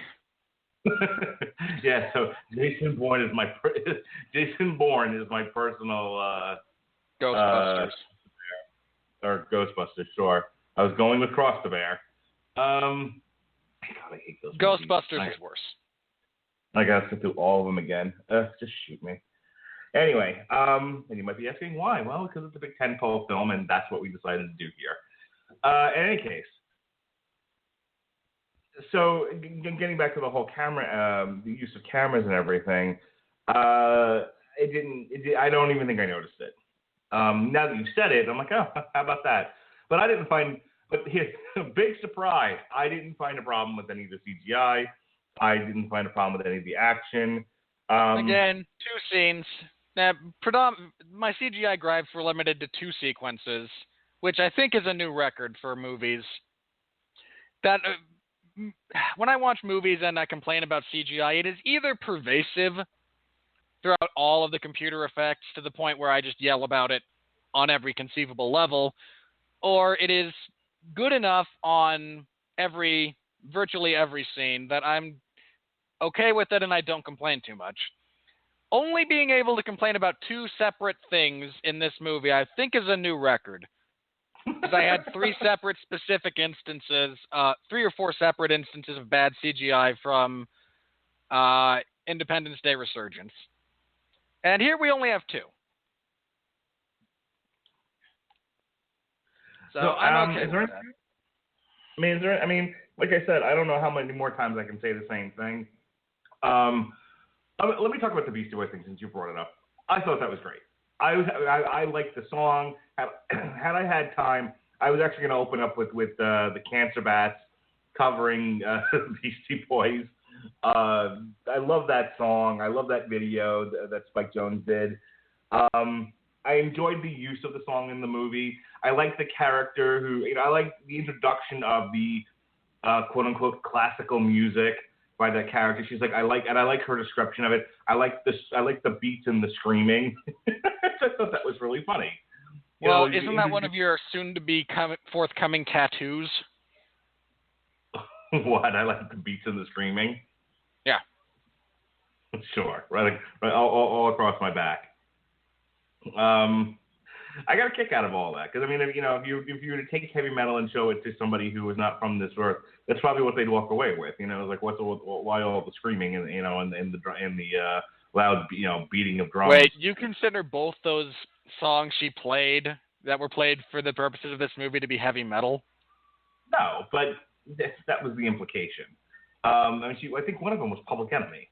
Yeah, so Jason Bourne is my personal Ghostbusters. or Ghostbusters, sure. I was going with Cross the Bear. God, I hate those movies. Ghostbusters is worse. I gotta sit through all of them again. Just shoot me. Anyway, and you might be asking why. Well, because it's a big tentpole film, and that's what we decided to do here. In any case, so getting back to the whole camera, the use of cameras and everything, I don't even think I noticed it. Now that you said it, I'm like, oh, how about that? But I didn't find. But here's a big surprise. I didn't find a problem with any of the CGI. I didn't find a problem with any of the action. Again, 2 scenes. Now, my CGI gripes were limited to 2 sequences, which I think is a new record for movies. That when I watch movies and I complain about CGI, it is either pervasive throughout all of the computer effects to the point where I just yell about it on every conceivable level, or it is good enough on virtually every scene that I'm okay with it and I don't complain too much. Only being able to complain about 2 separate things in this movie, I think, is a new record. Because I had 3 separate specific instances, 3 or 4 separate instances of bad CGI from Independence Day Resurgence. And here we only have 2. So I'm okay with that. I mean, like I said, I don't know how many more times I can say the same thing. Let me talk about the Beastie Boys thing since you brought it up. I thought that was great. I liked the song. Had I had time, I was actually going to open up with the Cancer Bats covering Beastie Boys. I love that song. I love that video that Spike Jonze did. I enjoyed the use of the song in the movie. I like the character who, I like the introduction of the quote unquote classical music by that character. She's like, I like her description of it. I like the beats and the screaming. I thought that was really funny. Well, isn't that one of your soon-to-be forthcoming tattoos? What? I like the beats and the screaming? Yeah. Sure. Right all across my back. I got a kick out of all that because I mean, if you were to take heavy metal and show it to somebody who was not from this earth, that's probably what they'd walk away with. Like why all the screaming and the loud beating of drums. Wait, you consider both those songs she played that were played for the purposes of this movie to be heavy metal? No, but that was the implication. I think one of them was Public Enemy.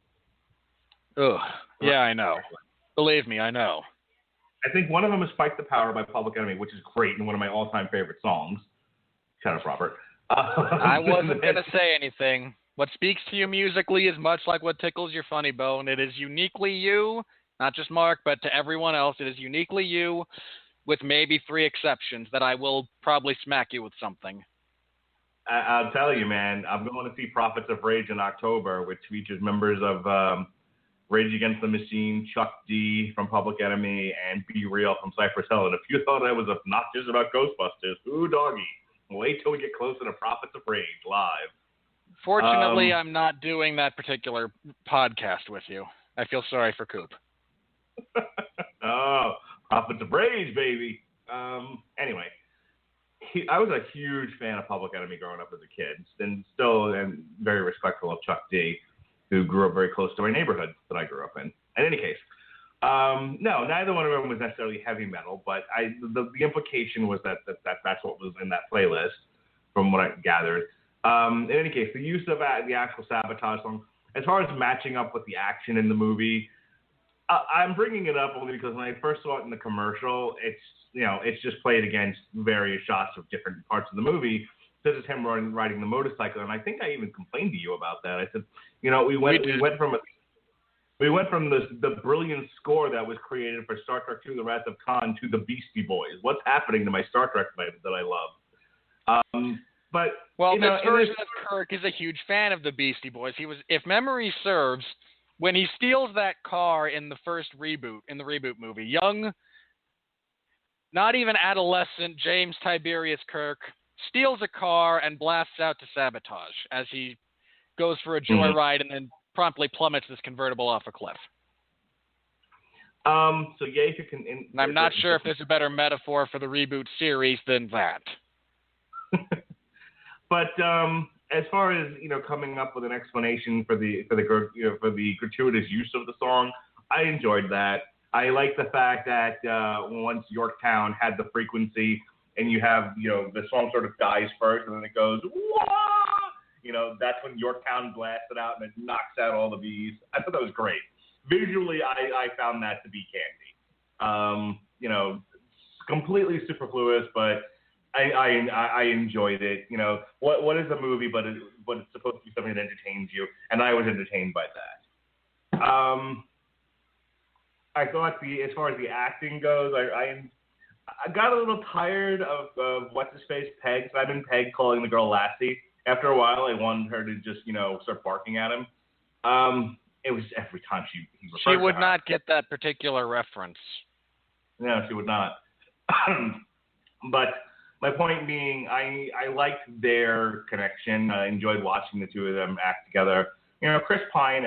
Ugh. Yeah, I know. Believe me, I know. I think one of them is Fight the Power by Public Enemy, which is great and one of my all-time favorite songs. Shut up, Robert. I wasn't going to say anything. What speaks to you musically is much like what tickles your funny bone. It is uniquely you, not just Mark, but to everyone else. It is uniquely you, with maybe 3 exceptions that I will probably smack you with something. I'll tell you, man, I'm going to see Prophets of Rage in October, which features members of Rage Against the Machine, Chuck D from Public Enemy, and Be Real from Cypress Hill. And if you thought I was obnoxious about Ghostbusters, ooh, doggy. Wait till we get closer to Prophets of Rage live. Fortunately, I'm not doing that particular podcast with you. I feel sorry for Coop. Oh, Prophets of Rage, baby. Anyway, I was a huge fan of Public Enemy growing up as a kid, and still am very respectful of Chuck D, who grew up very close to my neighborhood that I grew up in. In any case, no, neither one of them was necessarily heavy metal, but the implication was that that's what was in that playlist, from what I gathered. In any case, the use of the actual Sabotage song, as far as matching up with the action in the movie, I'm bringing it up only because when I first saw it in the commercial, it's just played against various shots of different parts of the movie. This is him riding the motorcycle, and I think I even complained to you about that. I said, we went from the brilliant score that was created for Star Trek II: The Wrath of Khan to the Beastie Boys. What's happening to my Star Trek that I love? This version of Kirk is a huge fan of the Beastie Boys. He was, if memory serves, when he steals that car in the first reboot, in the reboot movie, young, not even adolescent James Tiberius Kirk steals a car and blasts out to Sabotage as he goes for a joyride and then promptly plummets this convertible off a cliff. So yeah, if you can. And I'm not sure if there's a better metaphor for the reboot series than that. But as far as coming up with an explanation for the gratuitous use of the song, I enjoyed that. I like the fact that once Yorktown had the frequency, and you have the song sort of dies first, and then it goes wah! That's when Yorktown blasts it out and it knocks out all the bees. I thought that was great. Visually, I found that to be candy. Completely superfluous, but I enjoyed it. What is a movie, but it's supposed to be something that entertains you, and I was entertained by that. I thought as far as the acting goes, I got a little tired of what's his face Peg. So I've been Peg calling the girl Lassie. After a while, I wanted her to just start barking at him. It was every time he referred to her. She would not get that particular reference. No, she would not. But my point being, I liked their connection. I enjoyed watching the two of them act together. Chris Pine,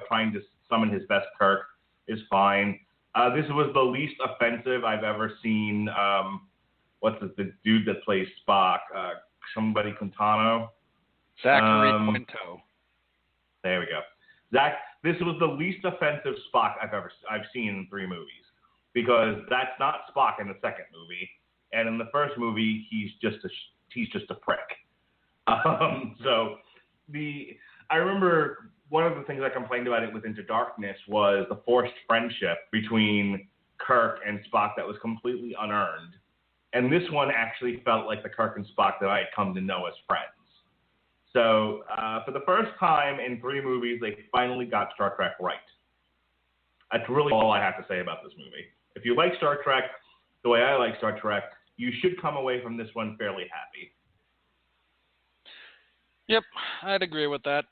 trying to summon his best Kirk is fine. This was the least offensive I've ever seen. What's the dude that plays Spock? Somebody Quintano? Zachary Quinto. There we go. This was the least offensive Spock I've seen in 3 movies, because that's not Spock in the second movie, and in the first movie he's just a prick. I remember one of the things I complained about it with Into Darkness was the forced friendship between Kirk and Spock that was completely unearned, and this one actually felt like the Kirk and Spock that I had come to know as friends. So, for the first time in 3 movies, they finally got Star Trek right. That's really all I have to say about this movie. If you like Star Trek the way I like Star Trek, you should come away from this one fairly happy. Yep, I'd agree with that.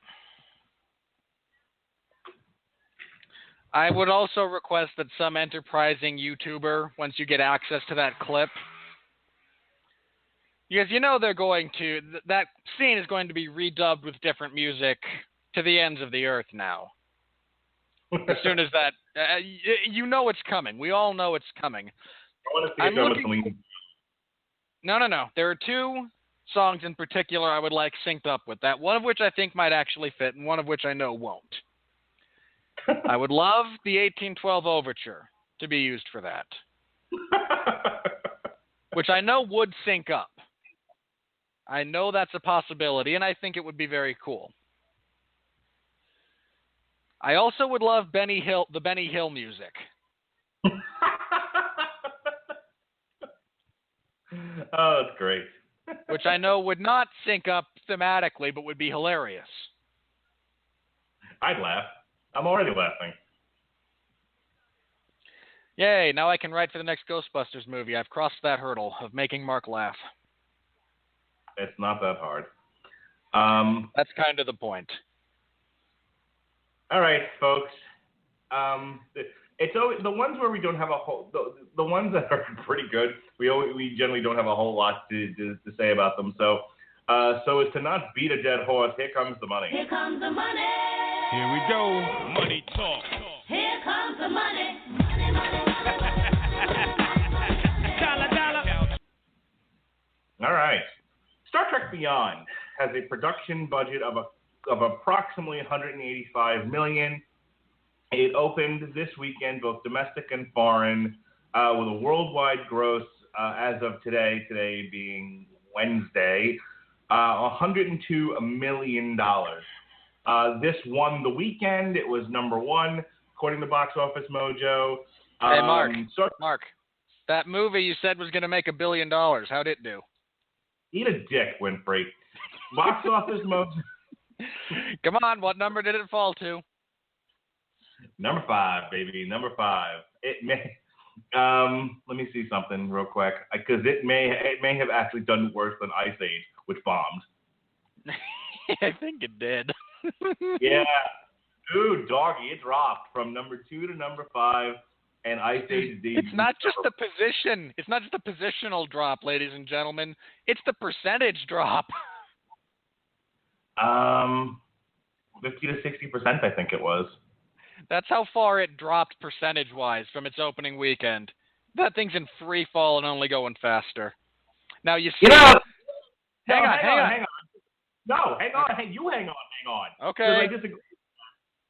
I would also request that some enterprising YouTuber, once you get access to that clip, because they're going to, that scene is going to be redubbed with different music to the ends of the earth now. As soon as that, it's coming. We all know it's coming. I want to see it done with Celine. No. There are 2 songs in particular I would like synced up with that, one of which I think might actually fit, and one of which I know won't. I would love the 1812 Overture to be used for that, which I know would sync up. I know that's a possibility, and I think it would be very cool. I also would love the Benny Hill music. Oh, that's great. Which I know would not sync up thematically, but would be hilarious. I'd laugh. I'm already laughing. Yay, now I can write for the next Ghostbusters movie. I've crossed that hurdle of making Mark laugh. It's not that hard. That's kind of the point. All right, folks. It's always, the ones where we don't have a whole, the ones that are pretty good, we generally don't have a whole lot to say about them. So as to not beat a dead horse, here comes the money. Here comes the money. Here we go. Money talk. Here comes the money. Money, money, money. Dollar. All right. Star Trek Beyond has a production budget of approximately $185 million. It opened this weekend, both domestic and foreign, with a worldwide gross as of today being Wednesday, $102 million. This won the weekend. It was number 1, according to Box Office Mojo. Hey, Mark, that movie you said was going to make $1 billion. How'd it do? Eat a dick, Winfree. Box Office Mojo. Come on, what number did it fall to? Number 5, baby. Number 5. It may. Let me see something real quick, because it may have actually done worse than Ice Age, which bombed. I think it did. Yeah. Ooh, doggy, it dropped from number 2 to number 5, and Ice Age. It's not just the position. It's not just the positional drop, ladies and gentlemen. It's the percentage drop. 50 to 60%, I think it was. That's how far it dropped percentage-wise from its opening weekend. That thing's in free fall and only going faster. Now you see. Hang on. No, hang on. Hang on. Okay. Because I disagree.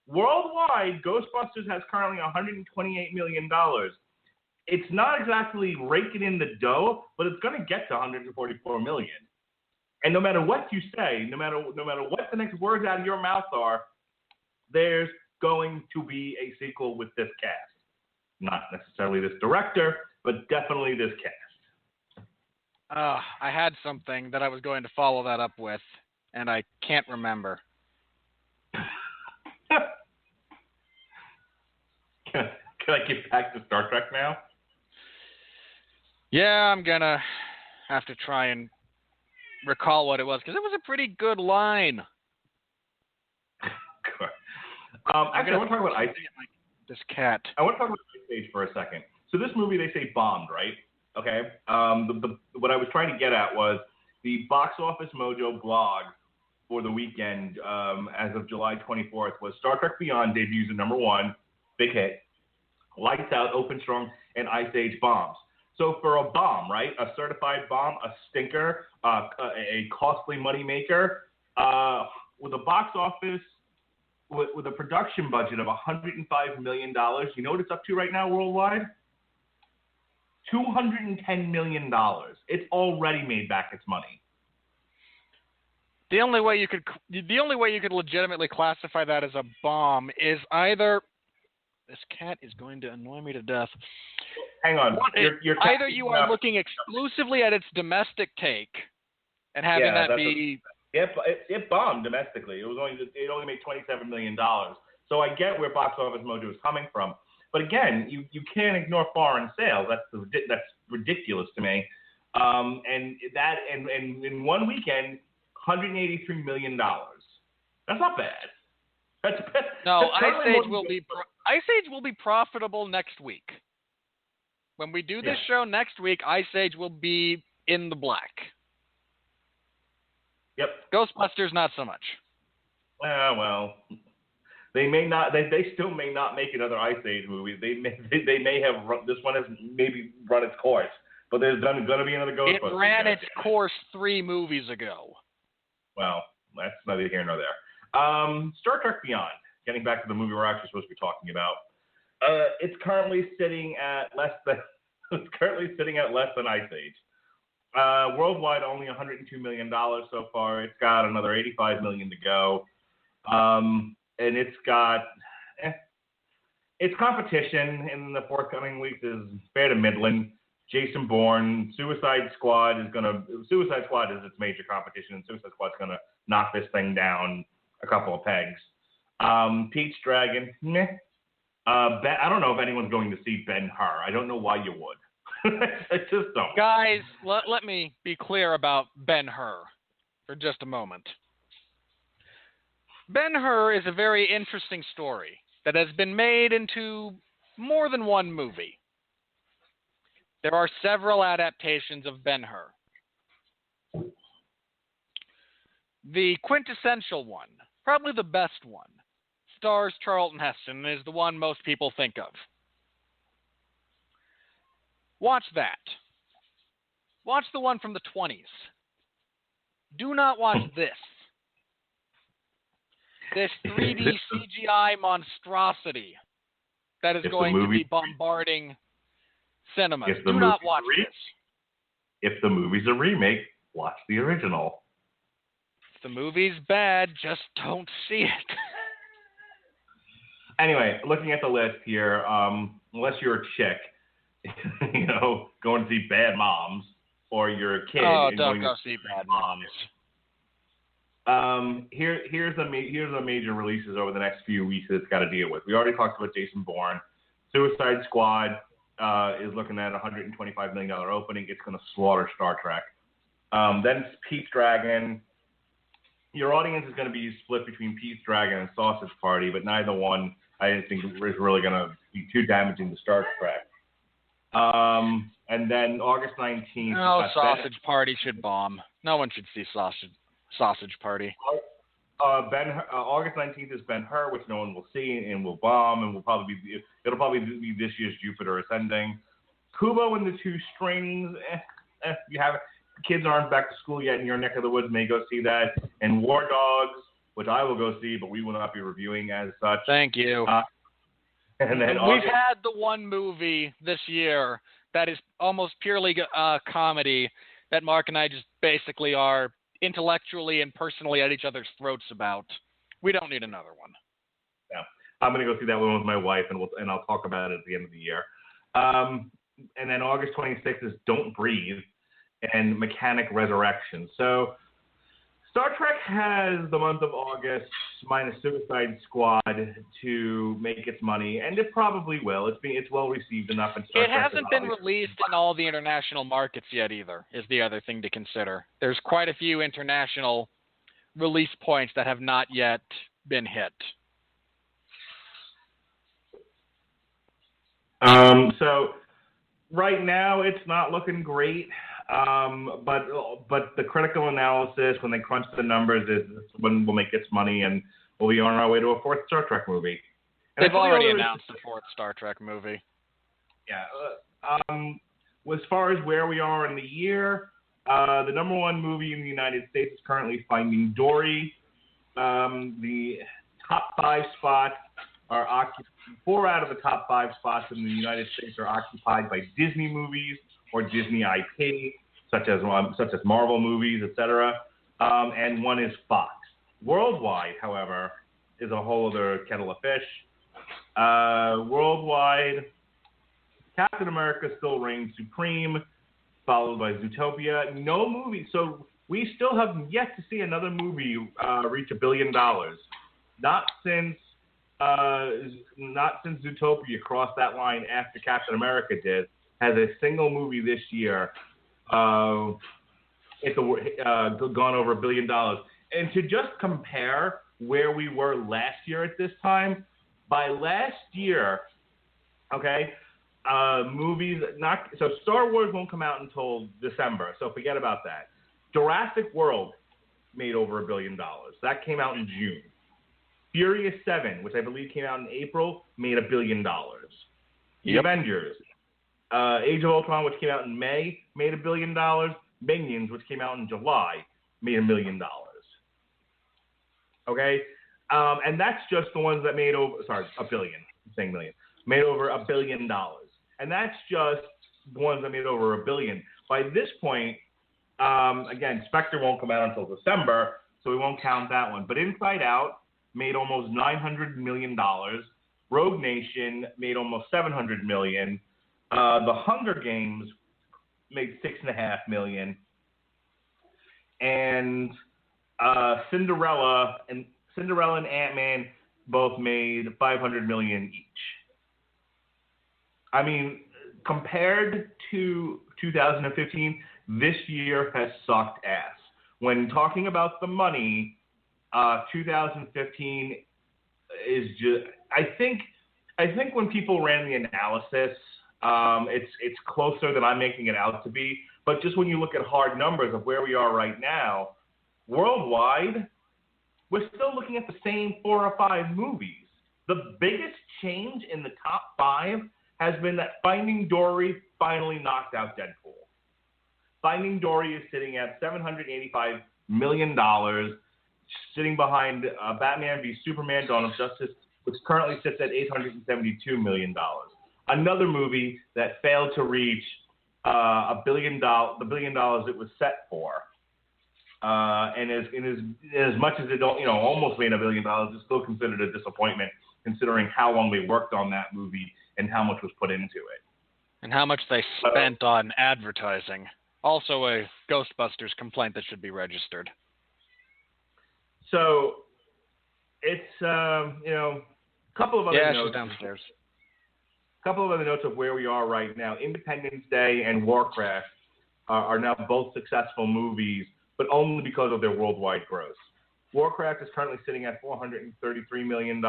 Worldwide, Ghostbusters has currently $128 million. It's not exactly raking in the dough, but it's going to get to $144 million. And no matter what you say, no matter what the next words out of your mouth are, there's going to be a sequel with this cast. Not necessarily this director, but definitely this cast. I had something that I was going to follow that up with, and I can't remember. Can I get back to Star Trek now? Yeah, I'm going to have to try and recall what it was, because it was a pretty good line. Actually, I want to talk about Ice Age. This cat. I want to talk about Ice Age for a second. So this movie, they say bombed, right? Okay. What I was trying to get at was the Box Office Mojo blog for the weekend as of July 24th was Star Trek Beyond debuts at number 1, big hit. Lights Out, Open Strong, and Ice Age bombs. So for a bomb, right, a certified bomb, a stinker, a costly moneymaker, with a box office, with a production budget of $105 million, you know what it's up to right now worldwide? $210 million. It's already made back its money. The only way you could legitimately classify that as a bomb is either this cat is going to annoy me to death. Hang on. Either you are looking exclusively at its domestic take and having that be. It bombed domestically. It only made $27 million. So I get where Box Office Mojo is coming from. But again, you can't ignore foreign sales. That's ridiculous to me. And in one weekend, $183 million. That's not bad. Ice Age will be profitable next week. When we do this show next week, Ice Age will be in the black. Yep. Ghostbusters, not so much. Well, they may not. They still may not make another Ice Age movie. They may have this one has maybe run its course, but there's going to be another Ghostbusters. It ran its course 3 movies ago. Well, that's neither here nor there. Star Trek Beyond. Getting back to the movie we're actually supposed to be talking about. It's currently sitting at less than Ice Age. Worldwide, only $102 million so far. It's got another $85 million to go, and it's got its competition in the forthcoming weeks is fair to middling. Jason Bourne, Suicide Squad is its major competition, and Suicide Squad's gonna knock this thing down a couple of pegs. Pete's Dragon, meh. I don't know if anyone's going to see Ben-Hur. I don't know why you would. I just don't. Guys, let me be clear about Ben-Hur for just a moment. Ben-Hur is a very interesting story that has been made into more than one movie. There are several adaptations of Ben-Hur. The quintessential one, probably the best one, stars Charlton Heston and is the one most people think of. Watch that. Watch the one from the 20s. Do not watch this. This 3D CGI monstrosity that is going to be bombarding cinemas. Do not watch this. If the movie's a remake, watch the original. If the movie's bad, just don't see it. Anyway, looking at the list here, unless you're a chick, going to see Bad Moms, or you're a kid. Oh, don't go see Bad Moms. Here's the major releases over the next few weeks that it's got to deal with. We already talked about Jason Bourne. Suicide Squad is looking at a $125 million opening. It's going to slaughter Star Trek. Then Pete's Dragon. Your audience is going to be split between Pete's Dragon and Sausage Party, but neither one I think is really going to be too damaging to Star Trek. And then August 19th. No, Sausage Party should bomb. No one should see Sausage Party. August 19th is Ben-Hur, which no one will see and will bomb, and it'll probably be this year's Jupiter Ascending. Kubo and the Two Strings. You have kids aren't back to school yet in your neck of the woods, may go see that. And War Dogs, which I will go see, but we will not be reviewing as such. Thank you. And then we've had the one movie this year that is almost purely comedy that Mark and I just basically are intellectually and personally at each other's throats about. We don't need another one. Yeah, I'm going to go see that one with my wife, and I'll talk about it at the end of the year. And then August 26th is Don't Breathe and Mechanic Resurrection. So Star Trek has the month of August minus Suicide Squad to make its money, and it probably will. It's well received enough. And Star it Trek hasn't been released in all the international markets yet either, is the other thing to consider. There's quite a few international release points that have not yet been hit. So right now it's not looking great. But the critical analysis, when they crunch the numbers, is when we'll make its money and we'll be on our way to a fourth Star Trek movie. And they've already announced the fourth Star Trek movie. Yeah. As far as where we are in the year, the number one movie in the United States is currently Finding Dory. The top 5 spots are occupied. 4 out of the top 5 spots in the United States are occupied by Disney movies or Disney IP, such as Marvel movies, etc. And 1 is Fox. Worldwide, however, is a whole other kettle of fish. Worldwide, Captain America still reigns supreme, followed by Zootopia. No movie. So we still have yet to see another movie reach $1 billion. Not since Zootopia crossed that line after Captain America did, has a single movie this year gone over $1 billion. And to just compare where we were last year at this time, by last year, okay, movies so Star Wars won't come out until December, so forget about that. Jurassic World made over $1 billion. That came out in June. Furious 7, which I believe came out in April, made $1 billion. The Avengers, Age of Ultron, which came out in May, made $1 billion. Minions, which came out in July, made $1 million. Okay, and that's just the ones that made over. Sorry, $1 billion. I'm saying million. Made over $1 billion, and that's just the ones that made over $1 billion. By this point, again, Spectre won't come out until December, so we won't count that one. But Inside Out made almost $900 million. Rogue Nation made almost $700 million. The Hunger Games made $6.5 million. And Cinderella and Ant-Man both made $500 million each. I mean, compared to 2015, this year has sucked ass. When talking about the money, 2015 is just. I think when people ran the analysis, it's closer than I'm making it out to be. But just when you look at hard numbers of where we are right now, worldwide, we're still looking at the same 4 or 5 movies. The biggest change in the top 5 has been that Finding Dory finally knocked out Deadpool. Finding Dory is sitting at $785 million, sitting behind Batman v Superman: Dawn of Justice, which currently sits at $872 million. Another movie that failed to reach the $1 billion it was set for. And as much as it almost made $1 billion, it's still considered a disappointment considering how long they worked on that movie and how much was put into it. And how much they spent on advertising. Also a Ghostbusters complaint that should be registered. So it's a couple of other notes. She's downstairs. A couple of other notes of where we are right now. Independence Day and Warcraft are now both successful movies, but only because of their worldwide gross. Warcraft is currently sitting at $433 million,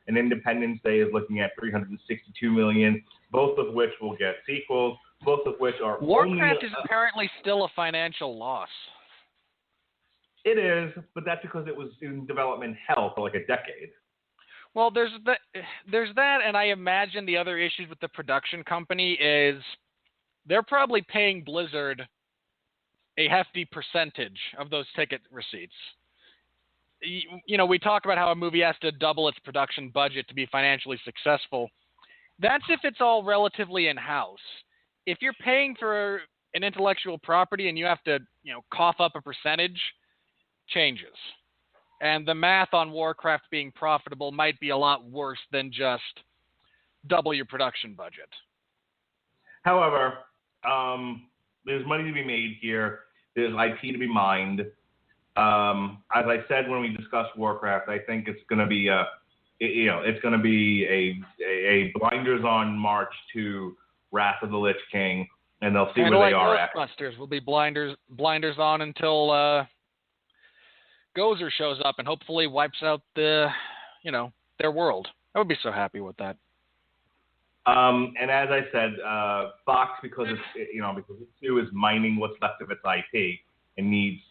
and Independence Day is looking at $362 million, both of which will get sequels, both of which are Warcraft is apparently still a financial loss. It is, but that's because it was in development hell for like a decade. Well, there's that, and I imagine the other issues with the production company is they're probably paying Blizzard a hefty percentage of those ticket receipts. You know, we talk about how a movie has to double its production budget to be financially successful. That's if it's all relatively in-house. If you're paying for an intellectual property and you have to, cough up a percentage, changes. And the math on Warcraft being profitable might be a lot worse than just double your production budget. However, there's money to be made here. There's IP to be mined. As I said when we discussed Warcraft, I think it's going to be it's going to be a blinders on march to Wrath of the Lich King, and they'll see where they are at. Ghostbusters will be blinders on until Gozer shows up and hopefully wipes out their world. I would be so happy with that. And as I said, Fox, because it too is mining what's left of its IP and needs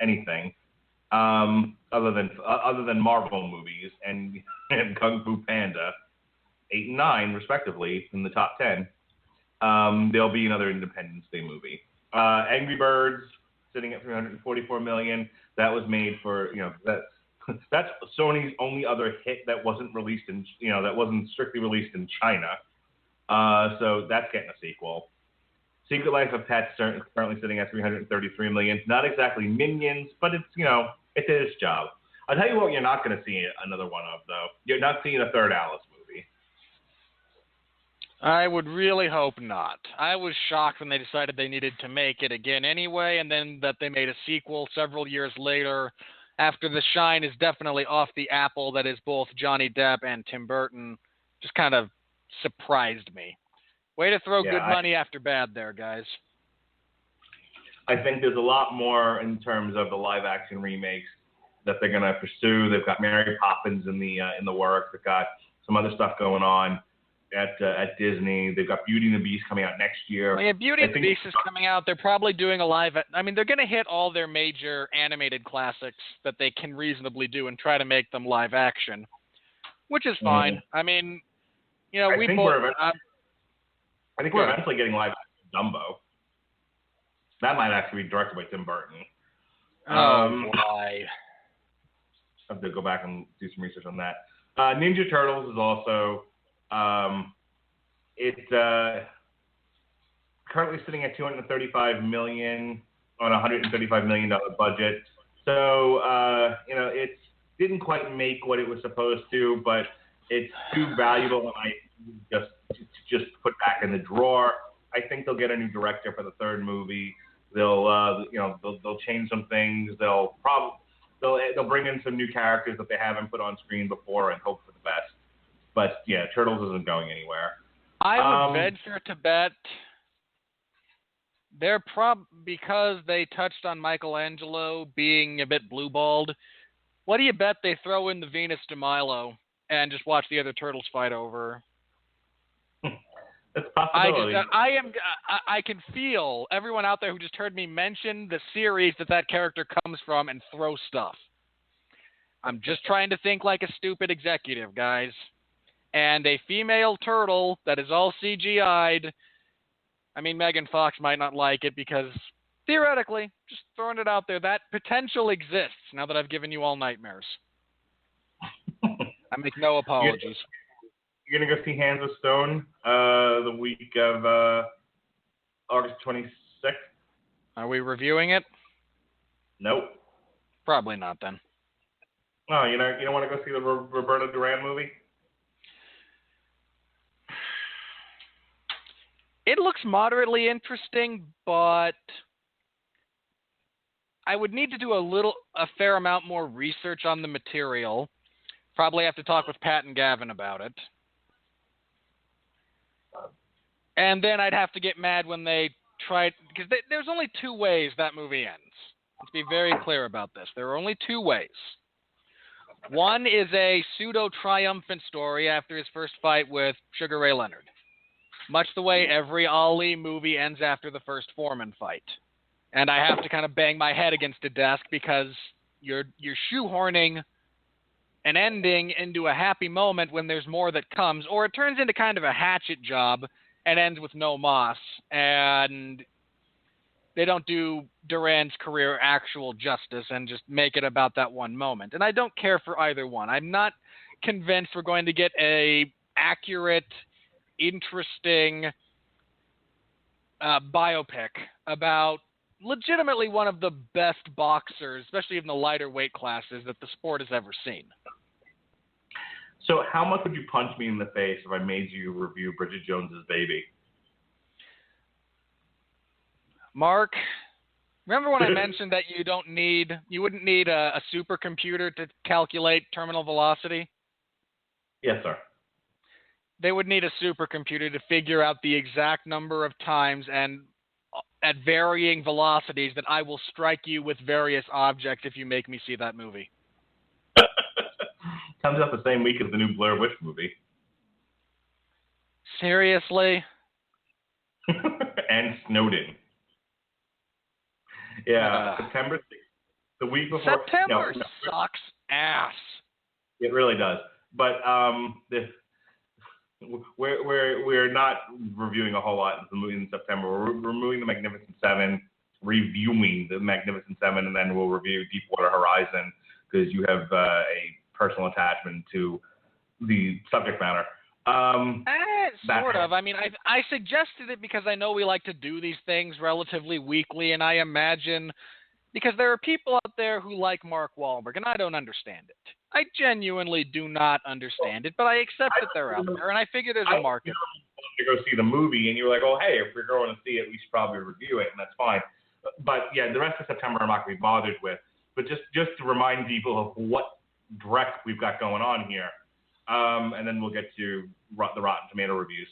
anything, other than Marvel movies and Kung Fu Panda, 8 and 9 respectively in the top 10. There'll be another Independence Day movie. Angry Birds sitting at $344 million. That was made for that's Sony's only other hit that wasn't released that wasn't strictly released in China. So that's getting a sequel. Secret Life of Pets currently sitting at $333 million. Not exactly Minions, but it did its job. I'll tell you what, you're not going to see another one of though. You're not seeing a third Alice movie. I would really hope not. I was shocked when they decided they needed to make it again anyway, and then that they made a sequel several years later after the shine is definitely off the apple that is both Johnny Depp and Tim Burton. Just kind of surprised me. Way to throw good money after bad there, guys. I think there's a lot more in terms of the live-action remakes that they're going to pursue. They've got Mary Poppins in the works. They've got some other stuff going on at Disney. They've got Beauty and the Beast coming out next year. Well, yeah, Beauty and the Beast is coming out. They're probably doing a live... I mean, they're going to hit all their major animated classics that they can reasonably do and try to make them live action, which is fine. I mean, I think we're eventually getting live action Dumbo. That might actually be directed by Tim Burton. Why? I have to go back and do some research on that. Ninja Turtles is also currently sitting at $235 million on a $135 million budget. So it didn't quite make what it was supposed to, but it's too valuable and just put back in the drawer. I think they'll get a new director for the third movie. They'll change some things. They'll bring in some new characters that they haven't put on screen before and hope for the best. But yeah, Turtles isn't going anywhere. I would venture to bet they're because they touched on Michelangelo being a bit blue-balled. What do you bet they throw in the Venus de Milo and just watch the other turtles fight over? That's a possibility. I can feel everyone out there who just heard me mention the series that character comes from and throw stuff. I'm just trying to think like a stupid executive, guys. And a female turtle that is all CGI'd. I mean, Megan Fox might not like it because, theoretically, just throwing it out there, that potential exists now that I've given you all nightmares. I make no apologies. You're going to go see Hands of Stone the week of August 26th? Are we reviewing it? Nope. Probably not, then. Oh, you don't want to go see the Roberto Duran movie? It looks moderately interesting, but I would need to do a fair amount more research on the material. Probably have to talk with Pat and Gavin about it. And then I'd have to get mad when they try, because there's only two ways that movie ends. Let's be very clear about this. There are only two ways. One is a pseudo-triumphant story after his first fight with Sugar Ray Leonard. Much the way every Ali movie ends after the first Foreman fight. And I have to kind of bang my head against a desk because you're shoehorning an ending into a happy moment when there's more that comes, or it turns into kind of a hatchet job and ends with no moss. And they don't do Duran's career actual justice and just make it about that one moment. And I don't care for either one. I'm not convinced we're going to get a accurate, interesting biopic about legitimately one of the best boxers, especially in the lighter weight classes, that the sport has ever seen. So how much would you punch me in the face if I made you review Bridget Jones's Baby? Mark, remember when I mentioned that you wouldn't need a supercomputer to calculate terminal velocity? Yes, sir. They would need a supercomputer to figure out the exact number of times and at varying velocities that I will strike you with various objects if you make me see that movie. Comes out the same week as the new Blair Witch movie. Seriously? And Snowden. Yeah, September 6th, the week before. September sucks ass. It really does. But we're not reviewing a whole lot in September. We're reviewing the Magnificent Seven, and then we'll review Deepwater Horizon because you have a personal attachment to the subject matter. Sort of. I mean, I suggested it because I know we like to do these things relatively weekly, and I imagine because there are people out there who like Mark Wahlberg, and I don't understand it. I genuinely do not understand it, but I accept that they're out there, and I figure there's a market. To go see the movie, and you're like, oh, hey, if we're going to see it, we should probably review it, and that's fine. But yeah, the rest of September I'm not going to be bothered with. But just to remind people of what dreck we've got going on here. And then we'll get to the Rotten Tomato reviews.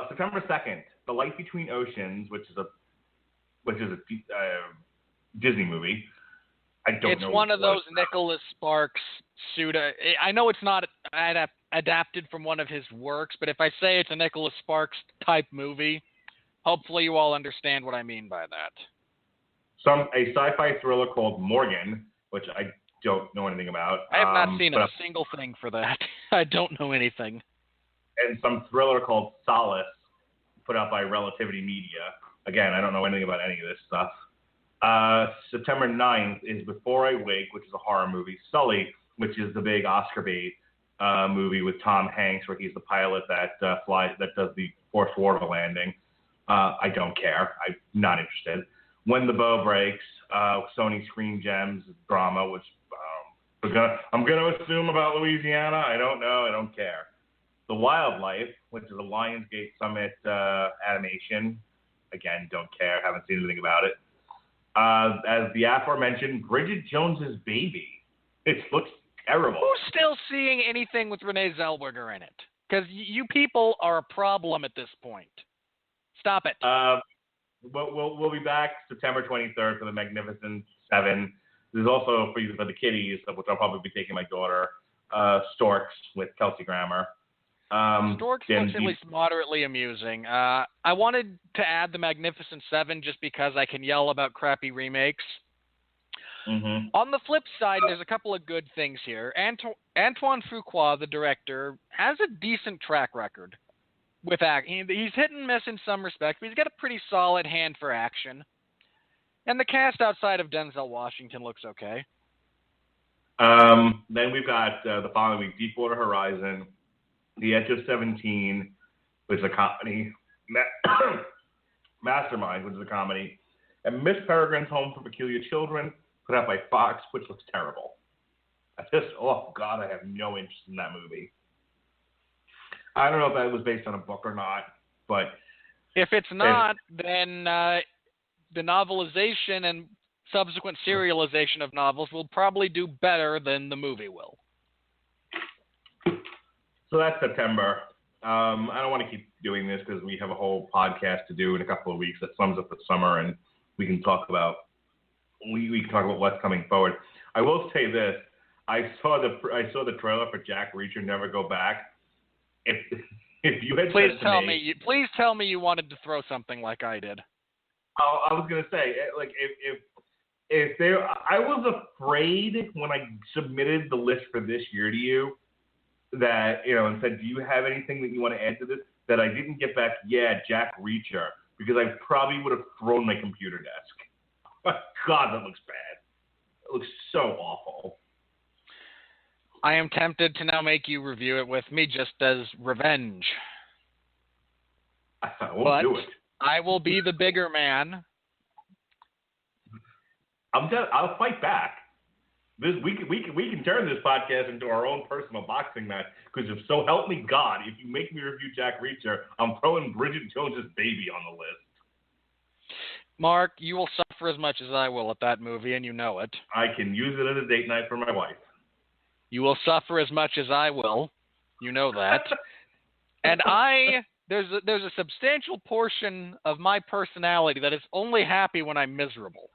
September 2nd, The Light Between Oceans, which is a Disney movie. I don't know. It's one of those Nicholas Sparks I know it's not adapted from one of his works, but if I say it's a Nicholas Sparks type movie, hopefully you all understand what I mean by that. A sci-fi thriller called Morgan, which I don't know anything about. I have not seen a single thing for that. I don't know anything. And some thriller called Solace, put out by Relativity Media. Again, I don't know anything about any of this stuff. September 9th is Before I Wake, which is a horror movie. Sully, which is the big Oscar bait movie with Tom Hanks, where he's the pilot that does the forced water landing. I don't care. I'm not interested. When the Bow Breaks, Sony Screen Gems drama, which I'm gonna assume about Louisiana. I don't know. I don't care. The Wildlife, which is a Lionsgate Summit animation. Again, don't care. Haven't seen anything about it. As the aforementioned Bridget Jones's Baby. It looks terrible. Who's still seeing anything with Renee Zellweger in it? Because you people are a problem at this point. Stop it. We'll be back September 23rd for the Magnificent Seven. There's also for the kiddies, which I'll probably be taking my daughter, Storks with Kelsey Grammer. Storks looks at least moderately amusing. I wanted to add the Magnificent Seven just because I can yell about crappy remakes. Mm-hmm. On the flip side, there's a couple of good things here. Antoine Fuqua, the director, has a decent track record with acting. He's hit and miss in some respects, but he's got a pretty solid hand for action. And the cast outside of Denzel Washington looks okay. Then we've got the following week, Deepwater Horizon, The Edge of 17, which is a comedy, Mastermind, which is a comedy, and Miss Peregrine's Home for Peculiar Children, put out by Fox, which looks terrible. Oh God, I have no interest in that movie. I don't know if that was based on a book or not, but if it's not, then the novelization and subsequent serialization of novels will probably do better than the movie will. So that's September. I don't want to keep doing this because we have a whole podcast to do in a couple of weeks that sums up the summer, and we can talk about what's coming forward. I will say this: I saw the trailer for Jack Reacher Never Go Back. If you had please tell me you wanted to throw something like I did. I was gonna say, like, if there, I was afraid when I submitted the list for this year to you that, and said, do you have anything that you want to add to this? That I didn't get back, yeah, Jack Reacher, because I probably would have thrown my computer desk. God, that looks bad. It looks so awful. I am tempted to now make you review it with me just as revenge. I won't do it. I will be the bigger man. I'll fight back. We can turn this podcast into our own personal boxing match, because if so help me God, if you make me review Jack Reacher, I'm throwing Bridget Jones's Baby on the list. Mark, you will suffer as much as I will at that movie, and you know it. I can use it as a date night for my wife. You will suffer as much as I will. You know that. And there's a substantial portion of my personality that is only happy when I'm miserable.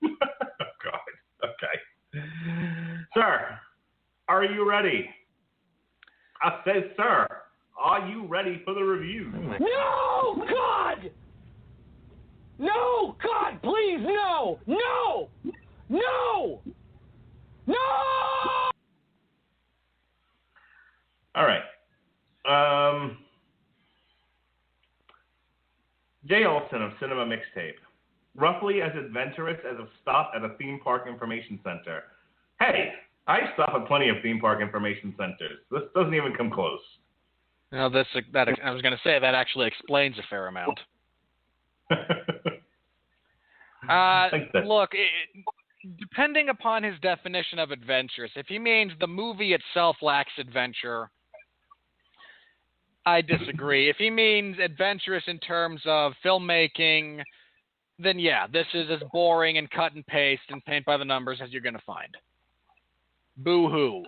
God. Okay. Sir, are you ready? I said, sir, are you ready for the review? No, God! No, God, please, no! No! No! No! All right. Jay Olson of Cinema Mixtape. Roughly as adventurous as a stop at a theme park information center. Hey, I stop at plenty of theme park information centers. This doesn't even come close. Now, I was going to say that actually explains a fair amount. Look, depending upon his definition of adventurous, if he means the movie itself lacks adventure, I disagree. If he means adventurous in terms of filmmaking, then yeah, this is as boring and cut and paste and paint by the numbers as you're going to find. Boo-hoo.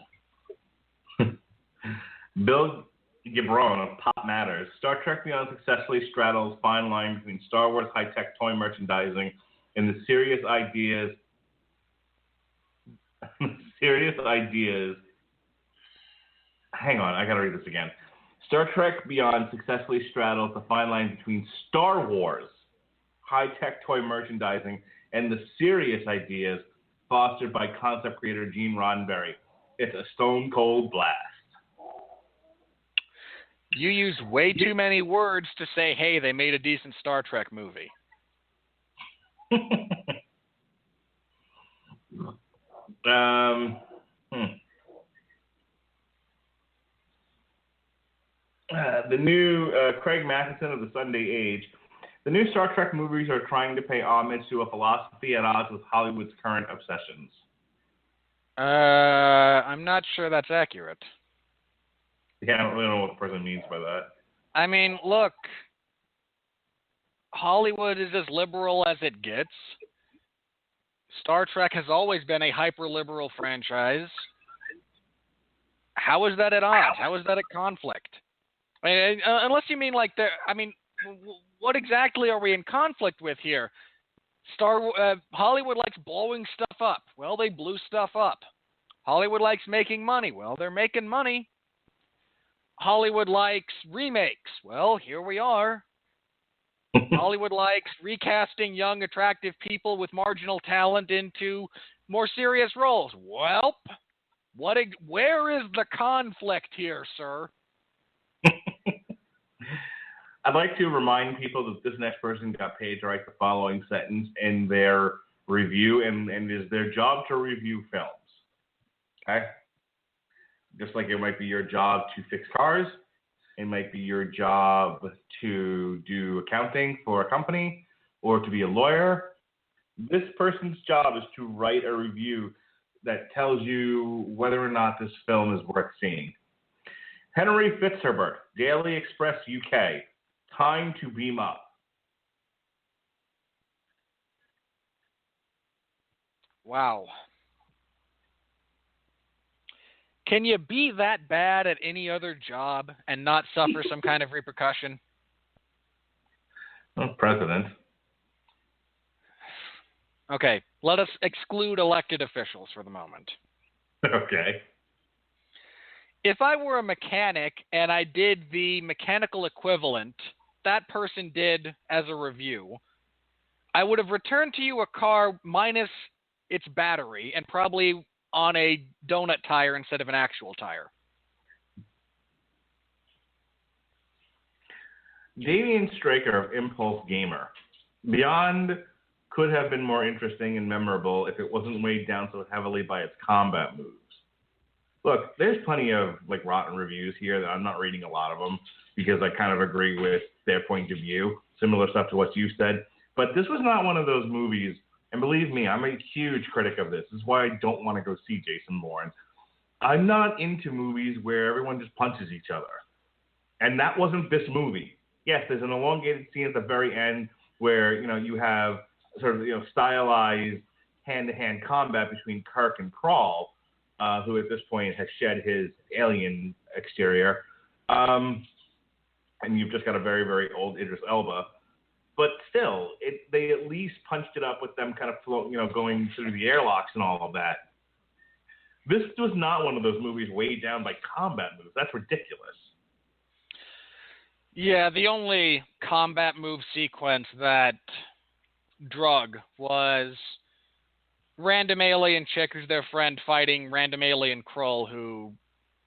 Bill Gibron of Pop Matters. Star Trek Beyond successfully straddles fine line between Star Wars high-tech toy merchandising and the serious ideas. Hang on, I got to read this again. Star Trek Beyond successfully straddles the fine line between Star Wars high-tech toy merchandising and the serious ideas fostered by concept creator Gene Roddenberry. It's a stone-cold blast. You use way too many words to say, hey, they made a decent Star Trek movie. The new Craig Matheson of the Sunday Age. The new Star Trek movies are trying to pay homage to a philosophy at odds with Hollywood's current obsessions. I'm not sure that's accurate. Yeah, I don't really know what the person means by that. I mean, look, Hollywood is as liberal as it gets. Star Trek has always been a hyper-liberal franchise. How is that at odds? How is that at conflict? I mean, unless you mean like what exactly are we in conflict with here? Hollywood likes blowing stuff up. Well, they blew stuff up. Hollywood likes making money. Well, they're making money. Hollywood likes remakes. Well, here we are. Hollywood likes recasting young, attractive people with marginal talent into more serious roles. Well, where is the conflict here, sir? I'd like to remind people that this next person got paid to write the following sentence in their review, and it is their job to review films. Okay? Just like it might be your job to fix cars, it might be your job to do accounting for a company or to be a lawyer. This person's job is to write a review that tells you whether or not this film is worth seeing. Henry Fitzherbert, Daily Express UK. Time to beam up. Wow. Can you be that bad at any other job and not suffer some kind of repercussion? Well, president. Okay, let us exclude elected officials for the moment. Okay. If I were a mechanic and I did the mechanical equivalent that person did as a review, I would have returned to you a car minus its battery and probably on a donut tire instead of an actual tire. Damian Straker of Impulse Gamer. Beyond could have been more interesting and memorable if it wasn't weighed down so heavily by its combat moves. Look, there's plenty of like rotten reviews here that I'm not reading a lot of them because I kind of agree with their point of view, similar stuff to what you said. But this was not one of those movies, and believe me, I'm a huge critic of this. This is why I don't want to go see Jason Bourne. I'm not into movies where everyone just punches each other. And that wasn't this movie. Yes, there's an elongated scene at the very end where, you have sort of, stylized hand-to-hand combat between Kirk and Crawl, who at this point has shed his alien exterior. And you've just got a very, very old Idris Elba. But still, they at least punched it up with them kind of going through the airlocks and all of that. This was not one of those movies weighed down by combat moves. That's ridiculous. Yeah, the only combat move sequence that drug was random alien chick who's their friend fighting random alien Krull who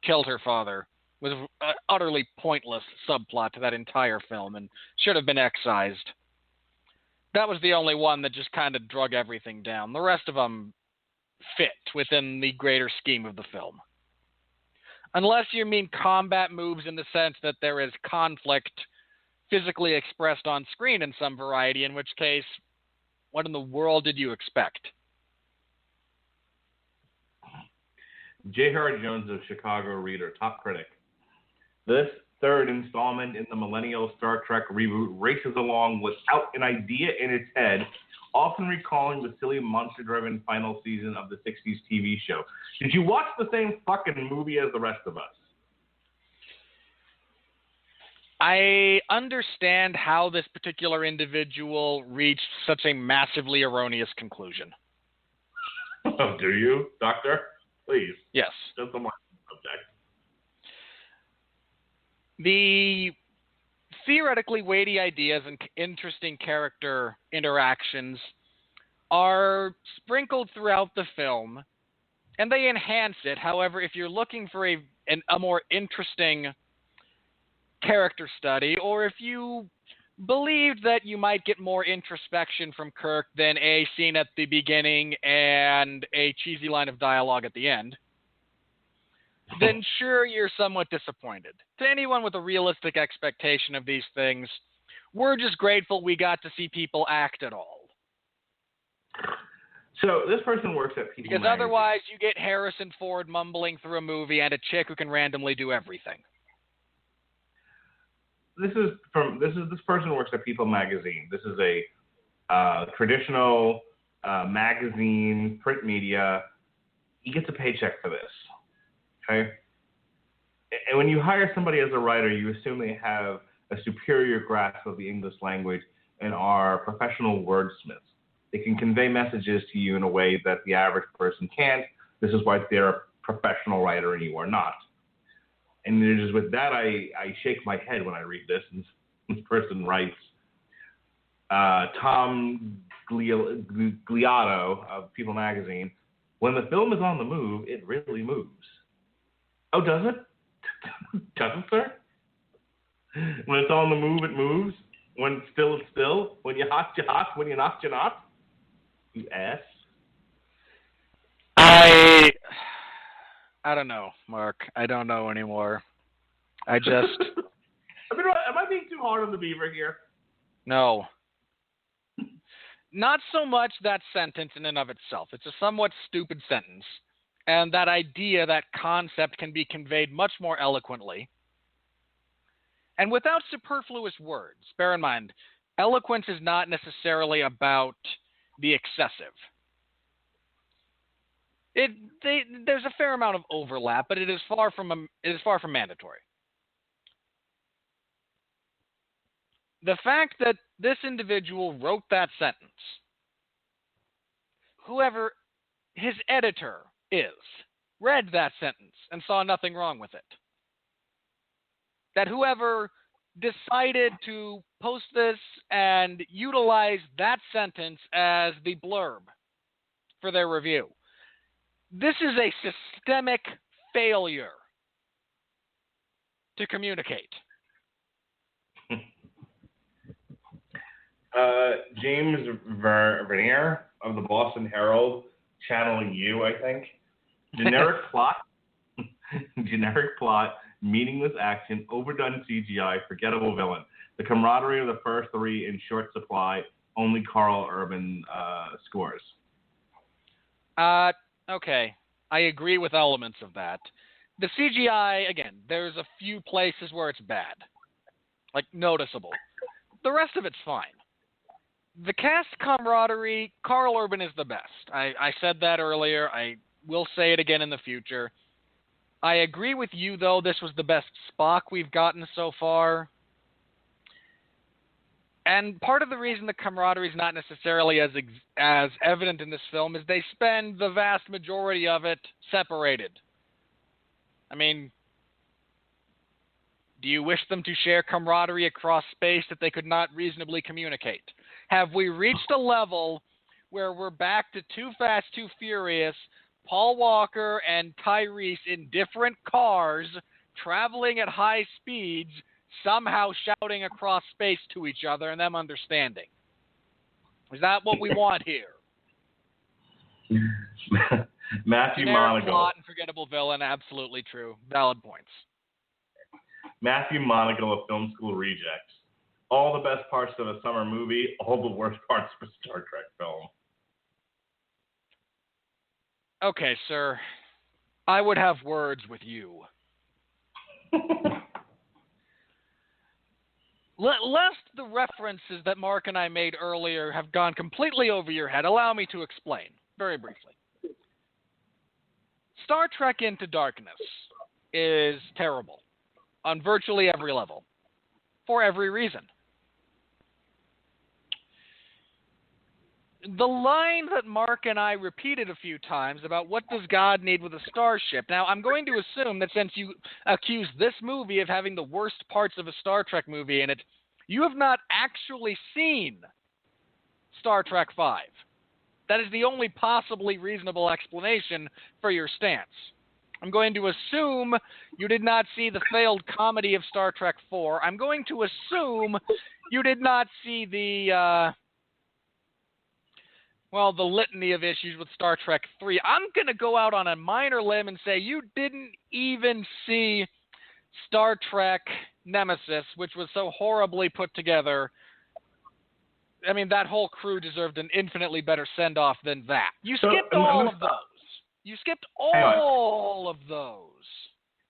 killed her father. With an utterly pointless subplot to that entire film and should have been excised. That was the only one that just kind of drug everything down. The rest of them fit within the greater scheme of the film. Unless you mean combat moves in the sense that there is conflict physically expressed on screen in some variety, in which case, what in the world did you expect? J. Howard Jones of Chicago Reader, top critic. This third installment in the millennial Star Trek reboot races along without an idea in its head, often recalling the silly monster-driven final season of the 60s TV show. Did you watch the same fucking movie as the rest of us? I understand how this particular individual reached such a massively erroneous conclusion. Oh, do you, Doctor? Please. Yes. Just on my subject. The theoretically weighty ideas and interesting character interactions are sprinkled throughout the film, and they enhance it. However, if you're looking for a more interesting character study, or if you believed that you might get more introspection from Kirk than a scene at the beginning and a cheesy line of dialogue at the end, then sure, you're somewhat disappointed. To anyone with a realistic expectation of these things, we're just grateful we got to see people act at all. So this person works at People Because Magazine. otherwise you get Harrison Ford mumbling through a movie and a chick who can randomly do everything. This person works at People Magazine. This is a traditional magazine, print media. He gets a paycheck for this. Okay? And when you hire somebody as a writer, you assume they have a superior grasp of the English language and are professional wordsmiths. They can convey messages to you in a way that the average person can't. This is why they're a professional writer and you are not. And it is with that I shake my head when I read this. And this person writes, Tom Gliotto of People Magazine, when the film is on the move, it really moves. Oh, does it? Does it, sir? When it's on the move, it moves. When it's still, it's still. When you're hot, you're hot. When you're not, you're not. You ass. I don't know, Mark. I don't know anymore. I just... Am I being too hard on the beaver here? No. Not so much that sentence in and of itself. It's a somewhat stupid sentence. And that idea, that concept can be conveyed much more eloquently. And without superfluous words. Bear in mind, eloquence is not necessarily about the excessive. There's a fair amount of overlap, but it is far from mandatory. The fact that this individual wrote that sentence, whoever his editor is, read that sentence and saw nothing wrong with it. That whoever decided to post this and utilize that sentence as the blurb for their review. This is a systemic failure to communicate. James Vernier of the Boston Herald, channeling you, I think. Generic plot, meaningless action, overdone CGI, forgettable villain. The camaraderie of the first three in short supply. Only Carl Urban scores. Okay. I agree with elements of that. The CGI, again, there's a few places where it's bad. Like, noticeable. The rest of it's fine. The cast camaraderie, Carl Urban is the best. I said that earlier. I will say it again in the future. I agree with you, though. This was the best Spock we've gotten so far. And part of the reason the camaraderie is not necessarily as evident in this film is they spend the vast majority of it separated. I mean, do you wish them to share camaraderie across space that they could not reasonably communicate? Have we reached a level where we're back to Too Fast, Too Furious, Paul Walker and Tyrese in different cars, traveling at high speeds, somehow shouting across space to each other and them understanding? Is that what we want here? Matthew Generic Monagle. plot and forgettable villain, absolutely true. Valid points. Matthew Monagle of Film School Rejects. All the best parts of a summer movie, all the worst parts of a Star Trek film. Okay, sir. I would have words with you. Lest the references that Mark and I made earlier have gone completely over your head, allow me to explain, very briefly. Star Trek Into Darkness is terrible on virtually every level, for every reason. The line that Mark and I repeated a few times about what does God need with a starship. Now, I'm going to assume that since you accused this movie of having the worst parts of a Star Trek movie in it, you have not actually seen Star Trek V. That is the only possibly reasonable explanation for your stance. I'm going to assume you did not see the failed comedy of Star Trek IV. I'm going to assume you did not see the litany of issues with Star Trek 3. I'm going to go out on a minor limb and say you didn't even see Star Trek Nemesis, which was so horribly put together. I mean, that whole crew deserved an infinitely better send-off than that. You skipped all of those. You skipped all of those.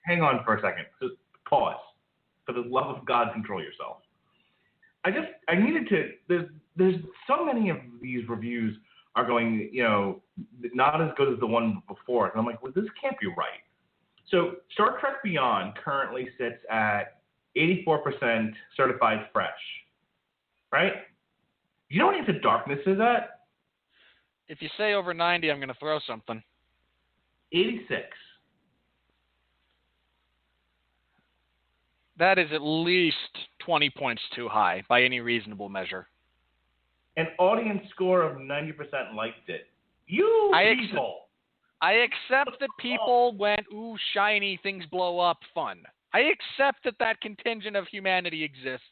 Hang on for a second. Just pause. For the love of God, control yourself. I needed to, there's so many of these reviews are going, not as good as the one before. And I'm like, well, this can't be right. So Star Trek Beyond currently sits at 84% certified fresh, right? You know what Into Darkness is at? If you say over 90, I'm going to throw something. 86. That is at least 20 points too high by any reasonable measure. An audience score of 90% liked it. You people. I accept that people went, ooh, shiny, things blow up, fun. I accept that contingent of humanity exists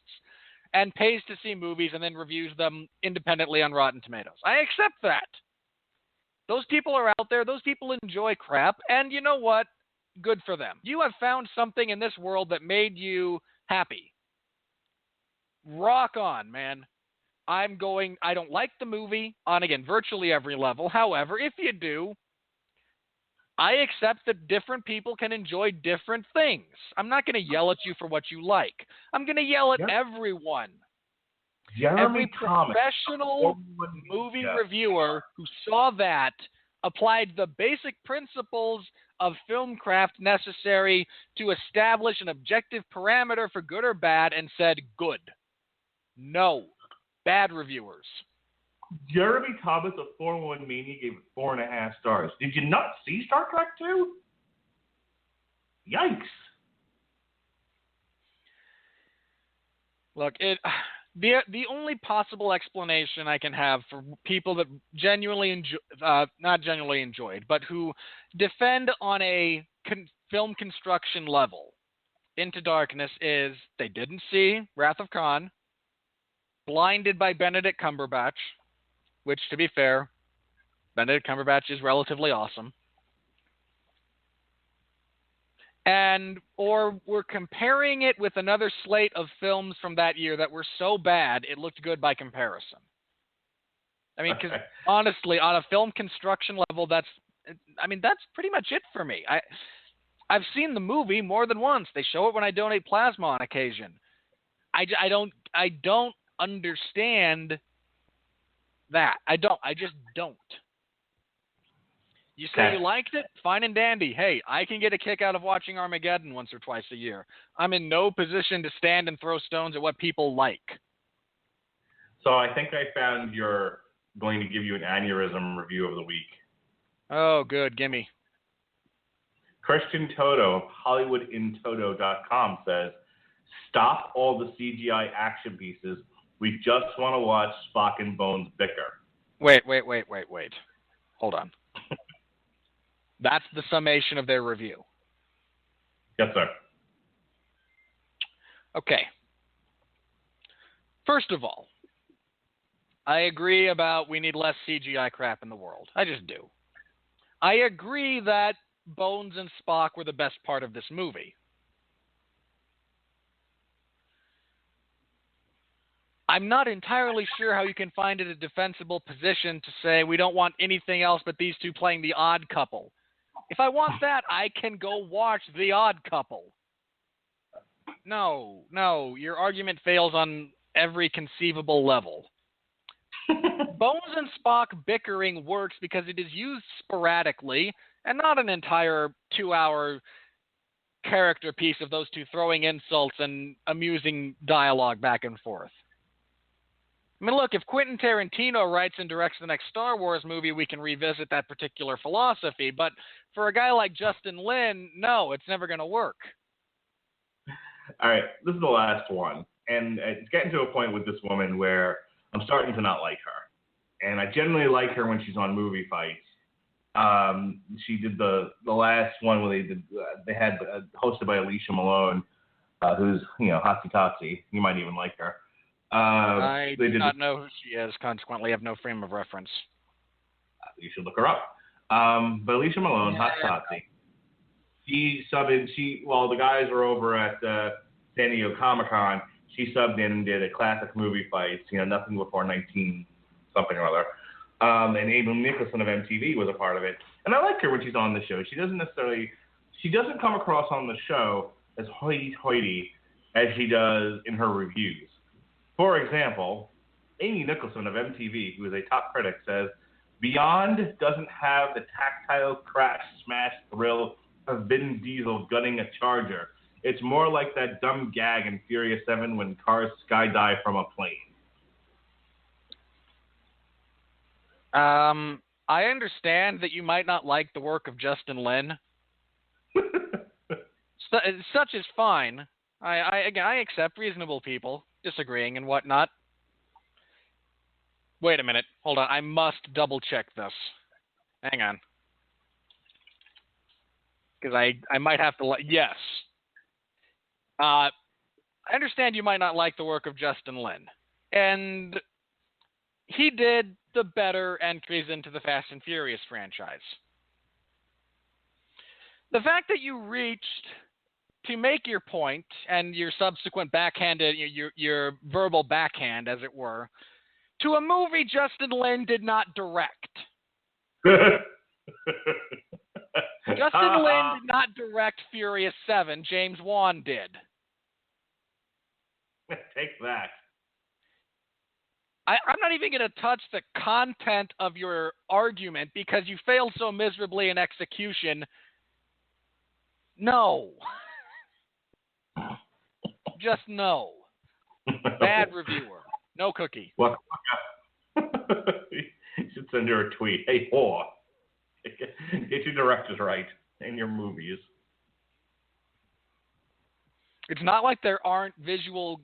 and pays to see movies and then reviews them independently on Rotten Tomatoes. I accept that. Those people are out there. Those people enjoy crap. And you know what? Good for them. You have found something in this world that made you happy. Rock on, man. I don't like the movie on, again, virtually every level. However, if you do, I accept that different people can enjoy different things. I'm not going to yell at you for what you like. I'm going to yell at everyone. Every professional movie reviewer who saw that applied the basic principles of filmcraft necessary to establish an objective parameter for good or bad and said, good. No. Bad reviewers. Jeremy Thomas of 401 Mania gave it 4.5 stars. Did you not see Star Trek 2? Yikes. Look, the only possible explanation I can have for people that genuinely not genuinely enjoyed, but who defend on a film construction level Into Darkness is they didn't see Wrath of Khan, blinded by Benedict Cumberbatch, which, to be fair, Benedict Cumberbatch is relatively awesome. Or we're comparing it with another slate of films from that year that were so bad it looked good by comparison. I mean, because honestly, on a film construction level, that's pretty much it for me. I've seen the movie more than once. They show it when I donate plasma on occasion. I don't understand that. I just don't. You say you liked it? Fine and dandy. Hey, I can get a kick out of watching Armageddon once or twice a year. I'm in no position to stand and throw stones at what people like. So I think I found your going to give you an aneurysm review of the week. Oh, good. Gimme. Christian Toto of HollywoodInToto.com says, "Stop all the CGI action pieces. We just want to watch Spock and Bones bicker." Wait. Hold on. That's the summation of their review. Yes, sir. Okay. First of all, I agree about we need less CGI crap in the world. I just do. I agree that Bones and Spock were the best part of this movie. I'm not entirely sure how you can find it a defensible position to say we don't want anything else but these two playing the odd couple. If I want that, I can go watch The Odd Couple. No, your argument fails on every conceivable level. Bones and Spock bickering works because it is used sporadically and not an entire 2-hour character piece of those two throwing insults and amusing dialogue back and forth. I mean, look, if Quentin Tarantino writes and directs the next Star Wars movie, we can revisit that particular philosophy. But for a guy like Justin Lin, no, it's never going to work. All right, this is the last one. And it's getting to a point with this woman where I'm starting to not like her. And I generally like her when she's on movie fights. She did the last one where they had hosted by Alicia Malone, who's, hotsy totsy. You might even like her. I do not know who she is, consequently I have no frame of reference. You should look her up. But Alicia Malone, hot totsy. While the guys were over at San Diego Comic-Con, she subbed in and did a classic movie fights, nothing before 19 something or other. And Abel Nicholson of MTV was a part of it. And I like her when she's on the show. She doesn't come across on the show as hoity-toity as she does in her reviews. For example, Amy Nicholson of MTV, who is a top critic, says, "Beyond doesn't have the tactile crash smash thrill of Vin Diesel gunning a Charger. It's more like that dumb gag in Furious 7 when cars skydive from a plane." I understand that you might not like the work of Justin Lin. Such is fine. I accept reasonable people disagreeing and whatnot. Wait a minute. Hold on. I must double check this. Hang on. Because I might have to yes. I understand you might not like the work of Justin Lin. And he did the better entries into the Fast and Furious franchise. The fact that you reached to make your point and your subsequent backhanded, your verbal backhand, as it were, to a movie Justin Lin did not direct. Justin Lin did not direct Furious 7. James Wan did. Take that. I'm not even going to touch the content of your argument because you failed so miserably in execution. No. Just no. Bad reviewer. No cookie. Well, you should send her a tweet. Hey, whore. Get your directors right in your movies. It's not like there aren't visual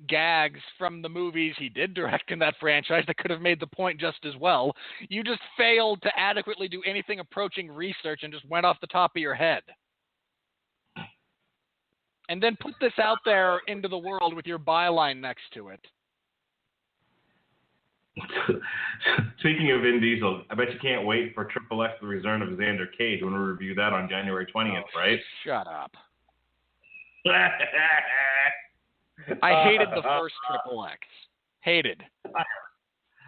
gags from the movies he did direct in that franchise that could have made the point just as well. You just failed to adequately do anything approaching research and just went off the top of your head. And then put this out there into the world with your byline next to it. Speaking of Vin Diesel, I bet you can't wait for Triple X The Return of Xander Cage when we review that on January 20th, right? Shut up. I hated the first Triple X. Hated.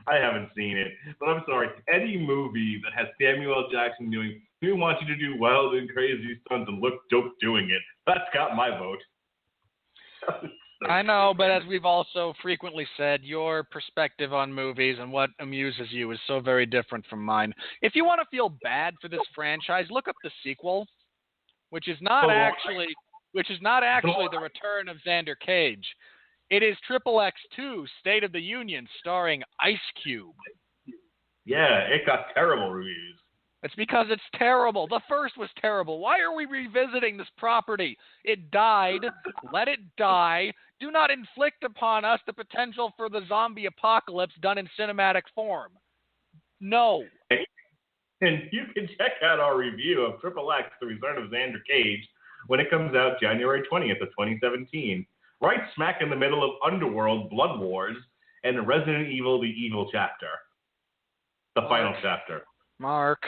I haven't seen it, but I'm sorry. Any movie that has Samuel L. Jackson doing, we want you to do wild and crazy stunts and look dope doing it, that's got my vote. I know, but as we've also frequently said, your perspective on movies and what amuses you is so very different from mine. If you want to feel bad for this franchise, look up the sequel, which is not actually The Return of Xander Cage. It is Triple X 2, State of the Union, starring Ice Cube. Yeah, it got terrible reviews. It's because it's terrible. The first was terrible. Why are we revisiting this property? It died. Let it die. Do not inflict upon us the potential for the zombie apocalypse done in cinematic form. No. And you can check out our review of Triple X, The Return of Xander Cage, when it comes out January 20th of 2017. Right smack in the middle of Underworld, Blood Wars, and Resident Evil, The Evil Chapter. The final chapter. Mark.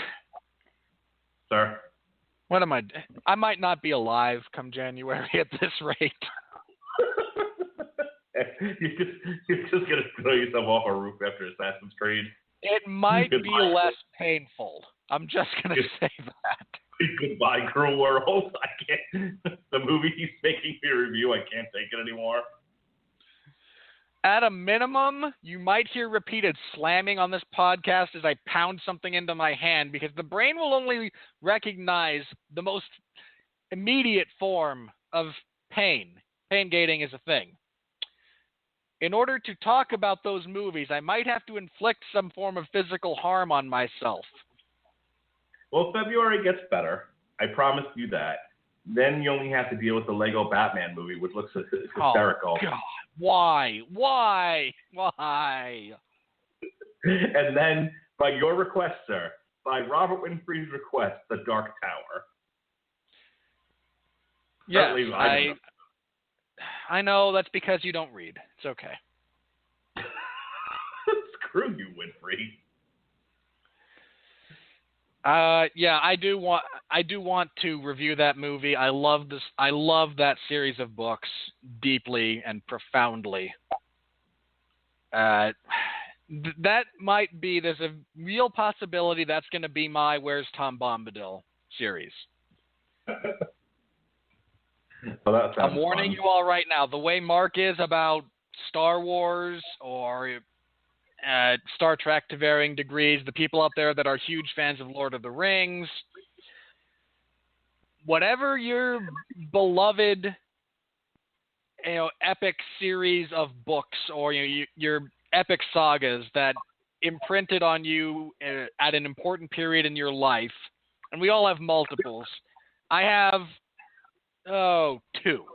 Sir? What am I might not be alive come January at this rate. You're just going to throw yourself off a roof after Assassin's Creed. It might be less painful. I'm just going to say that. Goodbye, Cruel World. I can't. The movie he's making me review, I can't take it anymore. At a minimum, you might hear repeated slamming on this podcast as I pound something into my hand because the brain will only recognize the most immediate form of pain. Pain gating is a thing. In order to talk about those movies, I might have to inflict some form of physical harm on myself. Well, February gets better. I promise you that. Then you only have to deal with the Lego Batman movie, which looks hysterical. Oh, God. Why? And then, by your request, sir, by Robert Winfree's request, The Dark Tower. Yes, I know that's because you don't read. It's okay. Screw you, Winfree. Yeah, I do want to review that movie. I love that series of books deeply and profoundly. That might be, there's a real possibility that's going to be my Where's Tom Bombadil series. Well, I'm warning you all right now. The way Mark is about Star Wars or Star Trek to varying degrees, the people out there that are huge fans of Lord of the Rings, whatever your beloved, epic series of books or your epic sagas that imprinted on you at an important period in your life, and we all have multiples. I have, two.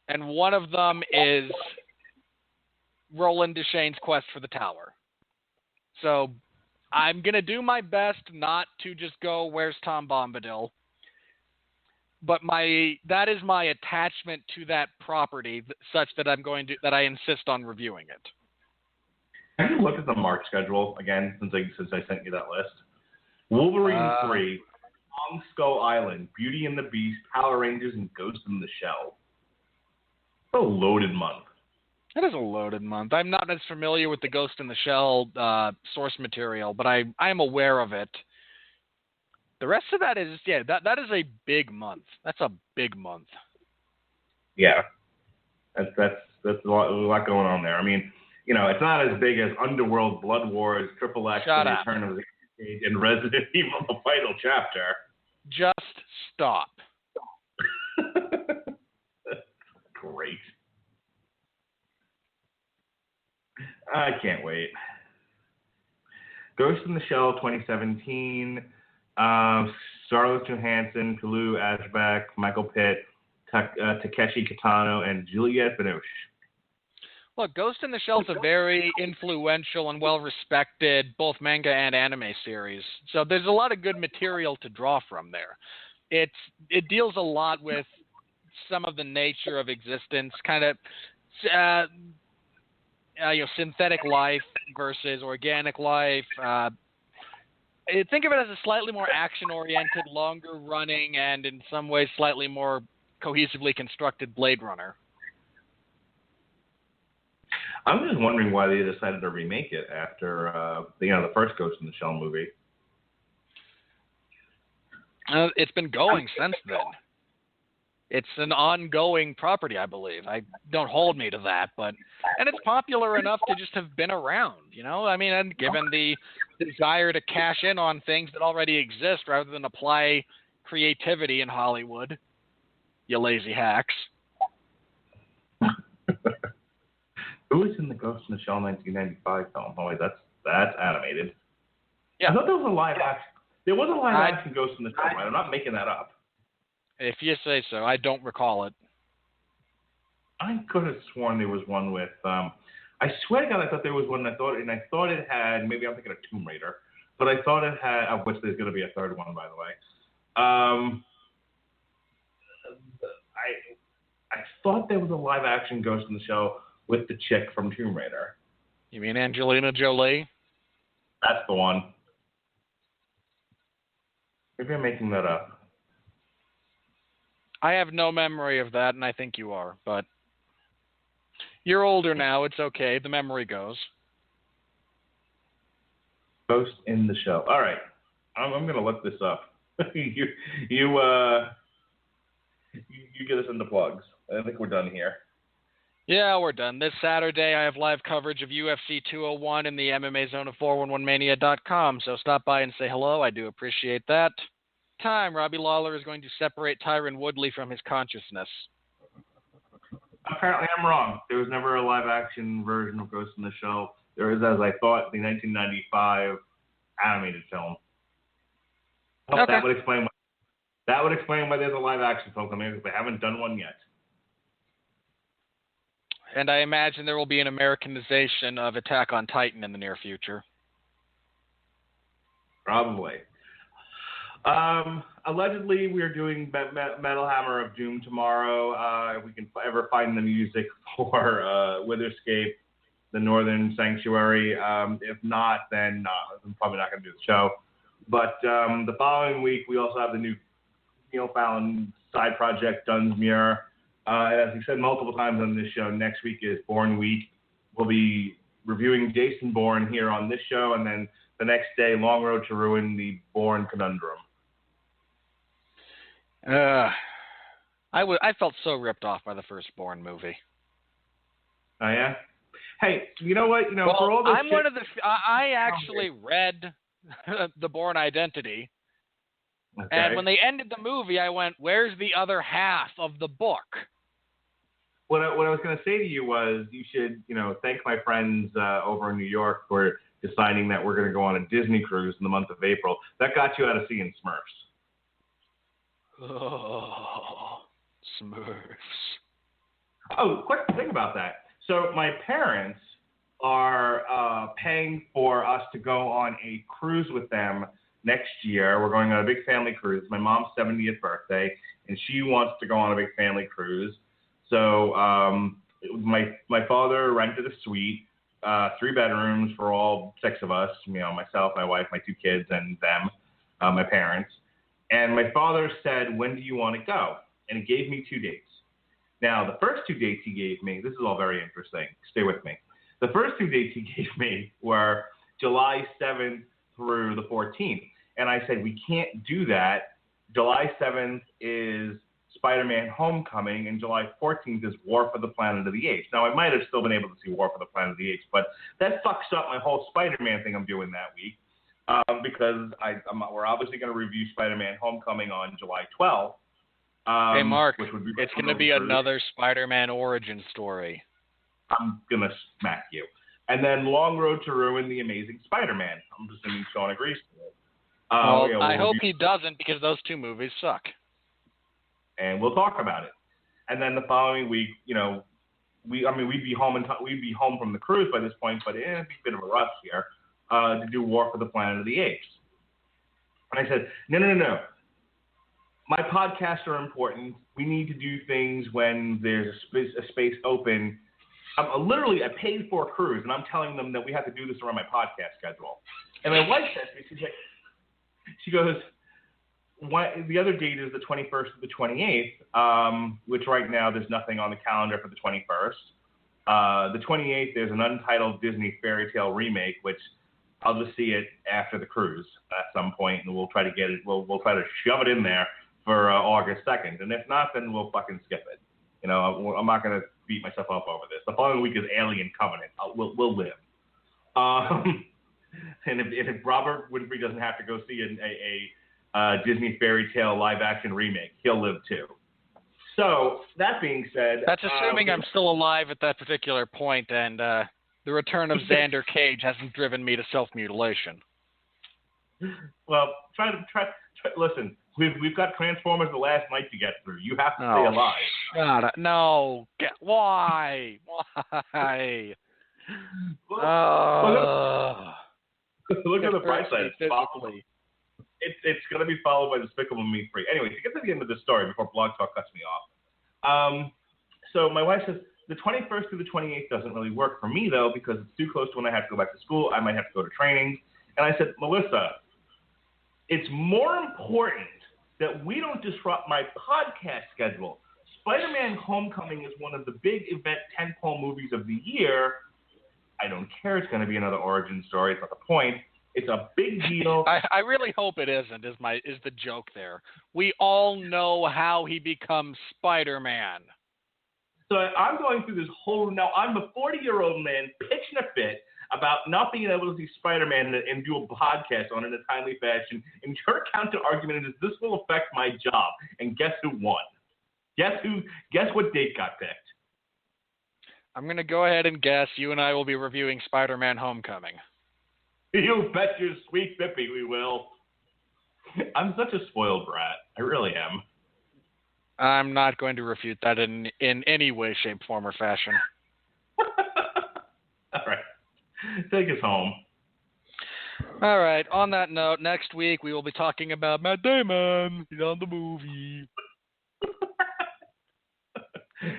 And one of them is Roland Deschain's Quest for the Tower. So I'm going to do my best not to just go, Where's Tom Bombadil? But that is my attachment to that property such that that I insist on reviewing it. Have you looked at the March schedule again since I sent you that list? Wolverine 3, Kong Skull Island, Beauty and the Beast, Power Rangers, and Ghost in the Shell. It's a loaded month. It is a loaded month. I'm not as familiar with the Ghost in the Shell source material, but I am aware of it. The rest of that is, that is a big month. That's a big month. Yeah. That's a lot going on there. I mean, it's not as big as Underworld, Blood Wars, Triple X, and Return of the Cage, and Resident Evil, the final chapter. Just stop. Great. I can't wait. Ghost in the Shell 2017, Scarlett Johansson, Kalu Ashbeck, Michael Pitt, Takeshi Kitano, and Juliette Binoche. Look, Ghost in the Shell is a very influential and well-respected both manga and anime series. So there's a lot of good material to draw from there. It deals a lot with some of the nature of existence, kind of synthetic life versus organic life. Think of it as a slightly more action-oriented, longer-running, and in some ways slightly more cohesively constructed Blade Runner. I'm just wondering why they decided to remake it after the first Ghost in the Shell movie. It's been going since then. It's an ongoing property, I believe. Don't hold me to that, and it's popular enough to just have been around, I mean, and given the desire to cash in on things that already exist rather than apply creativity in Hollywood, you lazy hacks. Who was in the Ghost in the Shell 1995 film? Oh wait, that's animated. Yeah. I thought there was a live action. There was a live action Ghost in the Shell, right? I'm not making that up. If you say so, I don't recall it. I could have sworn there was one with. I swear to God, I thought there was one. I thought it had. Maybe I'm thinking of Tomb Raider, but I thought it had. Of which there's going to be a third one, by the way. I thought there was a live action Ghost in the Shell with the chick from Tomb Raider. You mean Angelina Jolie? That's the one. Maybe I'm making that up. I have no memory of that, and I think you are, but you're older now. It's okay. The memory goes. Ghost in the Shell. All right. I'm going to look this up. you get us into plugs. I think we're done here. Yeah, we're done. This Saturday, I have live coverage of UFC 201 in the MMA Zone of 411mania.com, so stop by and say hello. I do appreciate that. Time, Robbie Lawler is going to separate Tyron Woodley from his consciousness. Apparently, I'm wrong. There was never a live-action version of Ghost in the Shell. There is, as I thought, the 1995 animated film. Okay. That would explain why there's a live-action film coming because they haven't done one yet. And I imagine there will be an Americanization of Attack on Titan in the near future. Probably. Allegedly, we are doing Metal Hammer of Doom tomorrow. If we can ever find the music for Witherscape, the Northern Sanctuary. If not, then I'm probably not going to do the show. But the following week, we also have the new Neil Fallon side project, Dunsmuir. As we said multiple times on this show, next week is Bourne Week. We'll be reviewing Jason Bourne here on this show, and then the next day, Long Road to Ruin, the Bourne Conundrum. I felt so ripped off by the first Bourne movie. Oh, yeah? Hey, you know what? Well, for all this I'm one of the... I actually read The Bourne Identity. Okay. And when they ended the movie, I went, where's the other half of the book? What I was going to say to you was you should, thank my friends over in New York for deciding that we're going to go on a Disney cruise in the month of April. That got you out of seeing Smurfs. Oh, Smurfs. Oh, quick thing about that. So my parents are paying for us to go on a cruise with them next year. We're going on a big family cruise. My mom's 70th birthday, and she wants to go on a big family cruise. So my father rented a suite, 3 bedrooms for all 6 of us, myself, my wife, my 2 kids, and them, my parents. And my father said, when do you want to go? And he gave me 2 dates. Now, the first 2 dates he gave me, this is all very interesting. Stay with me. The first 2 dates he gave me were July 7th through the 14th. And I said, we can't do that. July 7th is Spider-Man Homecoming, and July 14th is War for the Planet of the Apes. Now, I might have still been able to see War for the Planet of the Apes, but that fucks up my whole Spider-Man thing I'm doing that week because we're obviously going to review Spider-Man Homecoming on July 12th. Hey, Mark, which would be it's going to be another Spider-Man origin story. I'm going to smack you. And then Long Road to Ruin, The Amazing Spider-Man. I'm assuming Sean agrees to it. I hope he doesn't because those 2 movies suck. And we'll talk about it. and then the following week, we'd be home we'd be home from the cruise by this point, but it'd be a bit of a rush here to do War for the Planet of the Apes. And I said, no. My podcasts are important. We need to do things when there's a space open. I paid for a cruise, and I'm telling them that we have to do this around my podcast schedule. And my wife says to me, she goes, the other date is the 21st to the 28th, which right now there's nothing on the calendar for the 21st. The 28th, there's an untitled Disney fairy tale remake, which I'll just see it after the cruise at some point, and we'll try to get it. We'll try to shove it in there for August 2nd, and if not, then we'll fucking skip it. I'm not going to beat myself up over this. The following week is Alien Covenant. We'll live. And if Robert Winfree doesn't have to go see a Disney fairy tale live action remake, he'll live too. So that being said, that's assuming I'm still alive at that particular point, and the return of Xander Cage hasn't driven me to self-mutilation. Well, try. Listen, we've got Transformers: The Last Night to get through. You have to stay alive. God, no. Why? Why? Look at the price tag. It's going to be followed by Despicable Me 3. Anyway, to get to the end of the story before Blog Talk cuts me off. So my wife says the 21st through the 28th doesn't really work for me, though, because it's too close to when I have to go back to school. I might have to go to training. And I said, Melissa, it's more important that we don't disrupt my podcast schedule. Spider-Man Homecoming is one of the big event tentpole movies of the year. I don't care. It's going to be another origin story. It's not the point. It's a big deal. I really hope it isn't, is the joke there. We all know how he becomes Spider-Man. So I'm going through this whole, now I'm a 40-year-old man pitching a fit about not being able to see Spider-Man and do a podcast on it in a timely fashion. And your counter argument is this will affect my job. And guess who won? Guess what date got picked? I'm going to go ahead and guess you and I will be reviewing Spider-Man Homecoming. You bet your sweet bippy we will. I'm such a spoiled brat. I really am. I'm not going to refute that in any way, shape, form, or fashion. All right. Take us home. All right. On that note, next week we will be talking about Matt Damon. He's on the movie.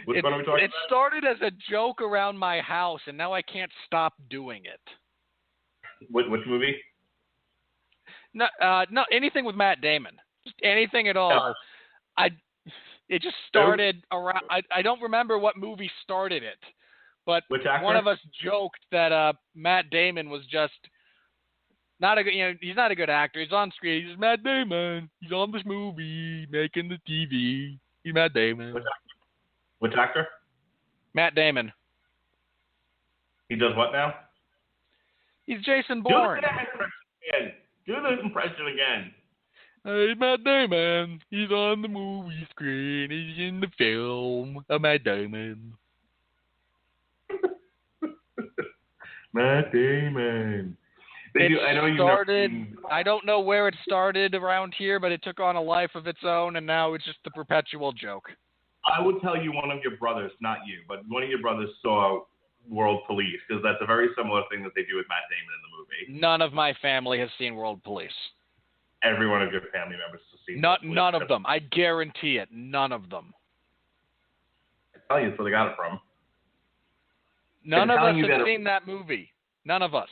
Which one are we talking about? It started as a joke around my house, and now I can't stop doing it. Which movie? No, anything with Matt Damon. Just anything at all. It just started around. I don't remember what movie started it, but one of us joked that Matt Damon was just not a good. He's not a good actor. He's on screen. He's just Matt Damon. He's on this movie, making the TV. He's Matt Damon. Which actor? Matt Damon. He does what now? He's Jason Bourne. Do the impression again. Hey, Matt Damon. He's on the movie screen. He's in the film of Matt Damon. Matt Damon. I don't know where it started around here, but it took on a life of its own, and now it's just the perpetual joke. I would tell you one of your brothers, not you, but one of your brothers saw World Police, because that's a very similar thing that they do with Matt Damon in the movie. None of my family has seen World Police. Every one of your family members has seen World Police. None of them. I guarantee it. None of them. I tell you, that's where they got it from. None of us have seen that movie. None of us.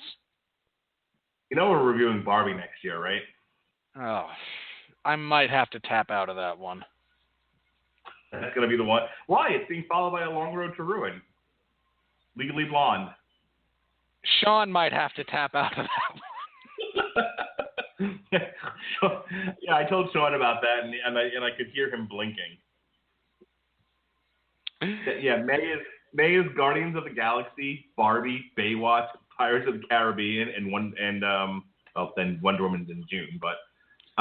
You know we're reviewing Barbie next year, right? Oh, I might have to tap out of that one. That's going to be the one. Why? It's being followed by A Long Road to Ruin. Legally Blonde. Sean might have to tap out of that one. Yeah, I told Sean about that, and I could hear him blinking. Yeah, May is Guardians of the Galaxy, Barbie, Baywatch, Pirates of the Caribbean, and then Wonder Woman's in June. But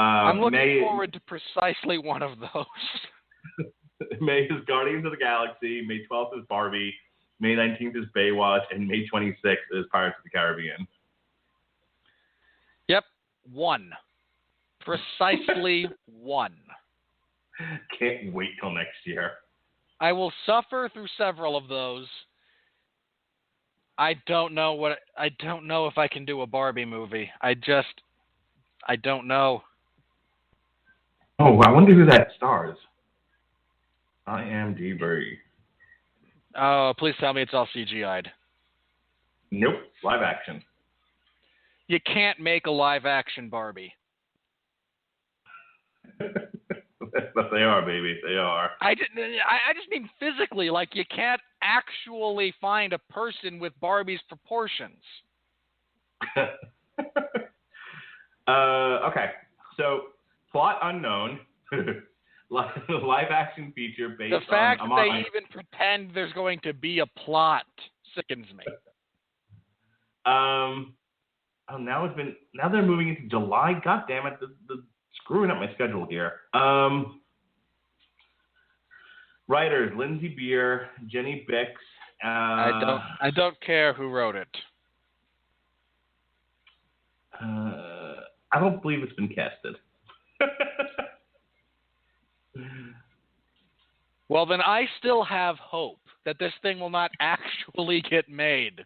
I'm looking forward to precisely one of those. May is Guardians of the Galaxy, May 12th is Barbie, May 19th is Baywatch, and May 26th is Pirates of the Caribbean. Yep, one. Precisely one. Can't wait till next year. I will suffer through several of those. I don't know if I can do a Barbie movie. I don't know. Oh, I wonder who that stars. IMDb. Oh, please tell me it's all CGI'd. Nope, live action. You can't make a live action Barbie. But they are, baby. They are. I just mean physically. Like, you can't actually find a person with Barbie's proportions. Okay, so plot unknown. Live action feature based The fact on that they even pretend there's going to be a plot sickens me. Oh, now they're moving into July. God damn it, the screwing up my schedule here. Writers: Lindsay Beer, Jenny Bix. I don't care who wrote it. I don't believe it's been casted. Well, then I still have hope that this thing will not actually get made.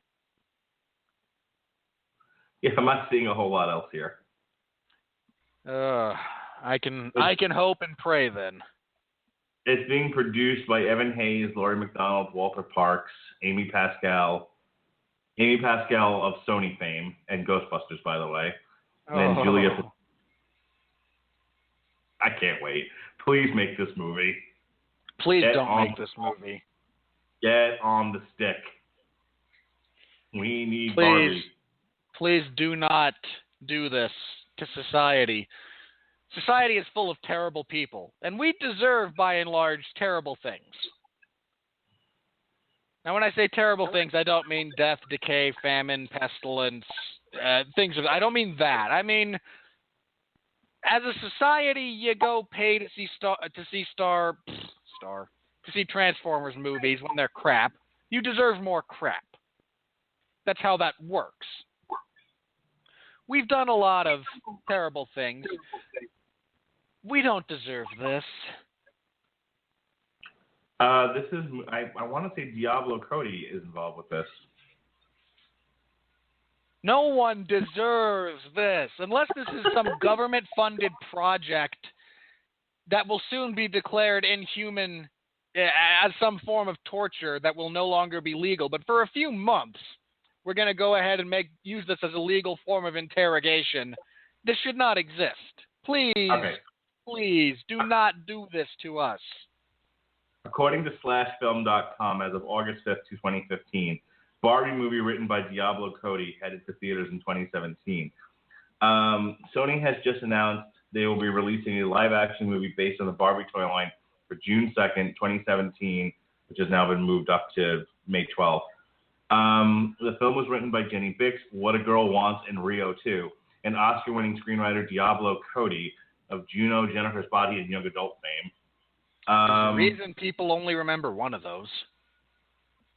Yeah, I'm not seeing a whole lot else here. I can hope and pray then. It's being produced by Evan Hayes, Laurie McDonald, Walter Parks, Amy Pascal of Sony fame and Ghostbusters, by the way. And then Julia. I can't wait. Please make this movie. Please don't make this movie. Get on the stick. We need Barbie. Please do not do this to society. Society is full of terrible people, and we deserve, by and large, terrible things. Now, when I say terrible things, I don't mean death, decay, famine, pestilence, things of. I don't mean that. I mean, as a society, you go pay to see Transformers movies when they're crap. You deserve more crap. That's how that works. We've done a lot of terrible things. We don't deserve this. This is, I want to say Diablo Cody is involved with this. No one deserves this, unless this is some government-funded project that will soon be declared inhuman as some form of torture that will no longer be legal. But for a few months, we're going to go ahead and use this as a legal form of interrogation. This should not exist. Please do not do this to us. According to SlashFilm.com, as of August 5th, 2015, Barbie movie written by Diablo Cody headed to theaters in 2017. Sony has just announced they will be releasing a live-action movie based on the Barbie toy line for June 2nd, 2017, which has now been moved up to May 12th. The film was written by Jenny Bix, What a Girl Wants, and Rio 2, and Oscar-winning screenwriter Diablo Cody of Juno, Jennifer's Body, and Young Adult fame. There's a reason people only remember one of those.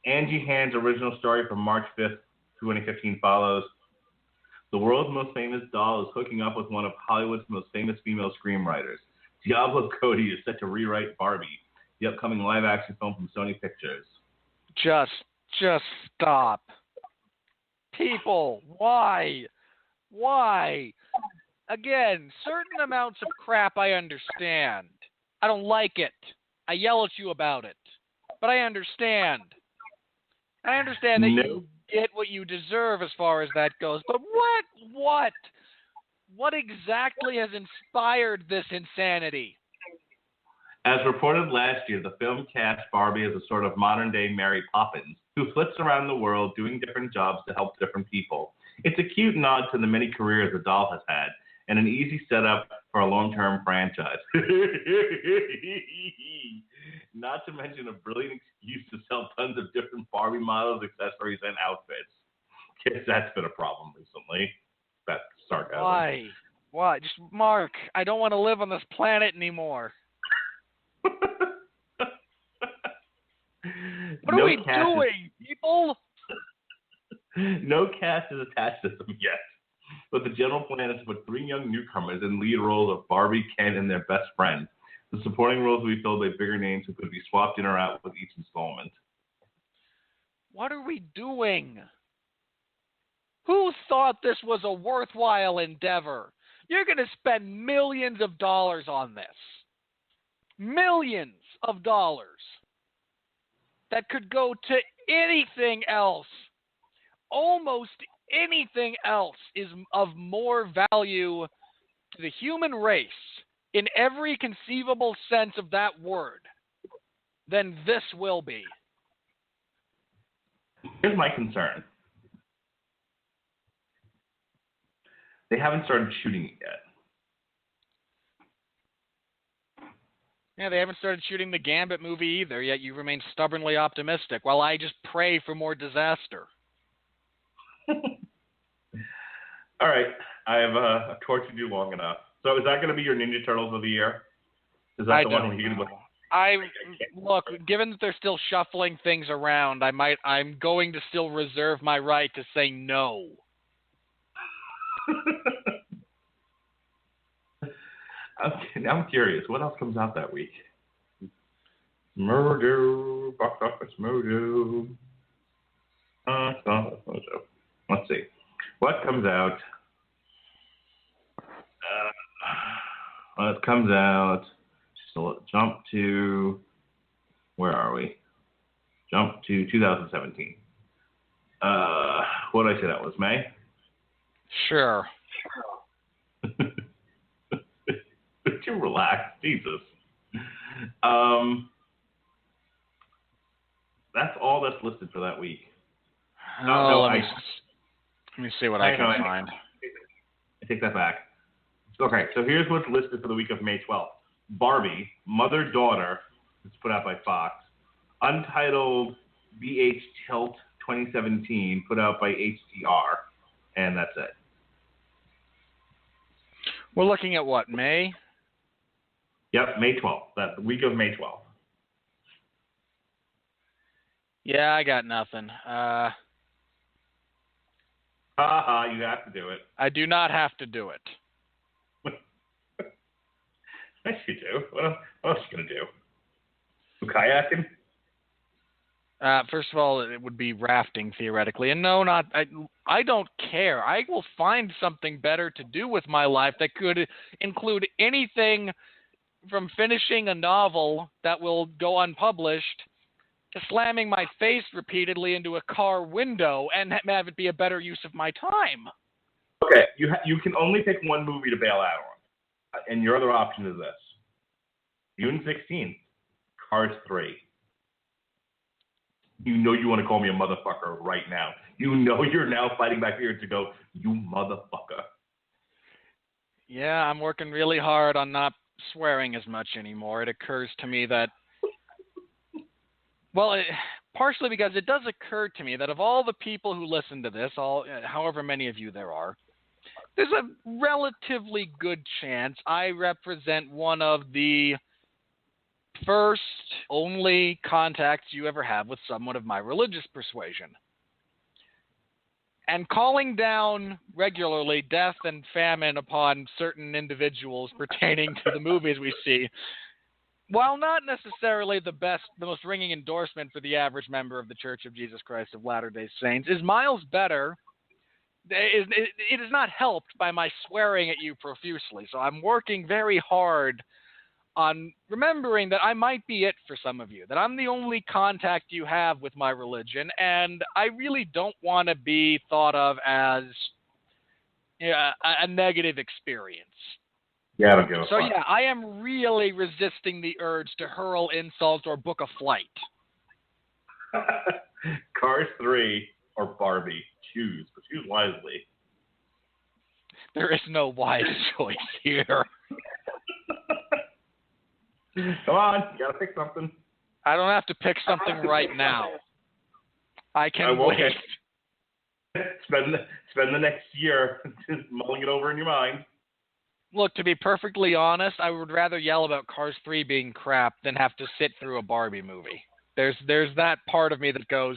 Angie Hand's original story from March 5th, 2015 follows. The world's most famous doll is hooking up with one of Hollywood's most famous female screenwriters. Diablo Cody is set to rewrite Barbie, the upcoming live-action film from Sony Pictures. Just stop. People, why? Why? Again, certain amounts of crap I understand. I don't like it. I yell at you about it. But I understand. I understand that you get what you deserve as far as that goes. But what exactly has inspired this insanity? As reported last year, the film cast Barbie as a sort of modern-day Mary Poppins, who flits around the world doing different jobs to help different people. It's a cute nod to the many careers the doll has had, and an easy setup for a long-term franchise. Not to mention a brilliant excuse to sell tons of different Barbie models, accessories, and outfits. Guess that's been a problem recently. That's sarcasm. Why? Just, Mark, I don't want to live on this planet anymore. What are we doing, people? No cast is attached to them yet, but the general plan is to put 3 young newcomers in lead roles of Barbie, Ken, and their best friend. The supporting roles will be filled by bigger names who could be swapped in or out with each installment. What are we doing? Who thought this was a worthwhile endeavor? You're going to spend millions of dollars on this. Millions of dollars. That could go to anything else. Almost anything else is of more value to the human race in every conceivable sense of that word than this will be. Here's my concern. They haven't started shooting it yet. Yeah, they haven't started shooting the Gambit movie either, yet you remain stubbornly optimistic, while I just pray for more disaster. All right, I have tortured you long enough. So is that going to be your Ninja Turtles of the year? Is that I the one don't where you're going to look, given that they're still shuffling things around, I'm going to still reserve my right to say no. Okay, now I'm curious. What else comes out that week? Murder, box office murder. Let's see. What comes out? What comes out? So jump to, where are we? Jump to 2017. What did I say that was? May? Sure. Would you relax? Jesus. That's all that's listed for that week. Let me see what I can find. I take that back. Okay, so here's what's listed for the week of May 12th. Barbie, Mother-Daughter, it's put out by Fox. Untitled BH Tilt 2017, put out by HTR. And that's it. We're looking at what, May? Yep, May 12th. That the week of May 12th. Yeah, I got nothing. You have to do it. I do not have to do it. Yes, you do. What else are you going to do? Go kayaking? First of all, it would be rafting, theoretically. And no, I don't care. I will find something better to do with my life that could include anything from finishing a novel that will go unpublished to slamming my face repeatedly into a car window and have it be a better use of my time. Okay, you can only pick one movie to bail out on. And your other option is this. June 16th, Cars 3. You know you want to call me a motherfucker right now. You know you're now fighting back here to go, you motherfucker. Yeah, I'm working really hard on not swearing as much anymore. It occurs to me that, partially because it does occur to me that of all the people who listen to this, however many of you there are, there's a relatively good chance I represent one of the first only contacts you ever have with someone of my religious persuasion. And calling down regularly death and famine upon certain individuals pertaining to the movies we see, while not necessarily the most ringing endorsement for the average member of the Church of Jesus Christ of Latter-day Saints, is miles better. It is not helped by my swearing at you profusely. So I'm working very hard on remembering that I might be it for some of you, that I'm the only contact you have with my religion, and I really don't want to be thought of as a negative experience. Yeah, I don't give a fuck. So yeah, I am really resisting the urge to hurl insults or book a flight. Cars 3 or Barbie. Choose, but choose wisely. There is no wise choice here. Come on, you gotta pick something. I don't have to pick something right now. I can wait. Spend the next year just mulling it over in your mind. Look, to be perfectly honest, I would rather yell about Cars 3 being crap than have to sit through a Barbie movie. There's that part of me that goes,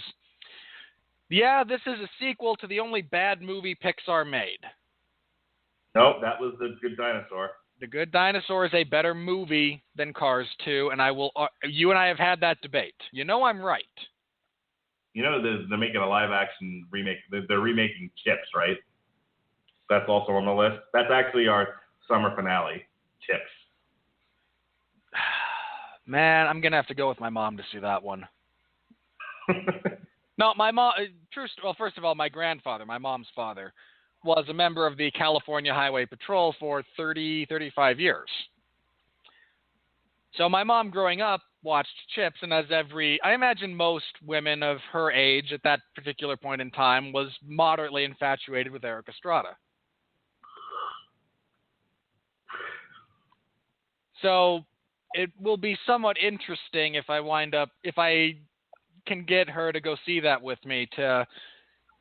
yeah, this is a sequel to the only bad movie Pixar made. Nope, that was The Good Dinosaur. The Good Dinosaur is a better movie than Cars 2, and you and I have had that debate. You know I'm right. You know they're making a live-action remake. They're remaking Chips, right? That's also on the list. That's actually our summer finale, Chips. Man, I'm going to have to go with my mom to see that one. No, my mom, first of all, my grandfather, my mom's father, was a member of the California Highway Patrol for 35 years. So my mom growing up watched Chips, and I imagine most women of her age at that particular point in time was moderately infatuated with Eric Estrada. So it will be somewhat interesting if I can get her to go see that with me, to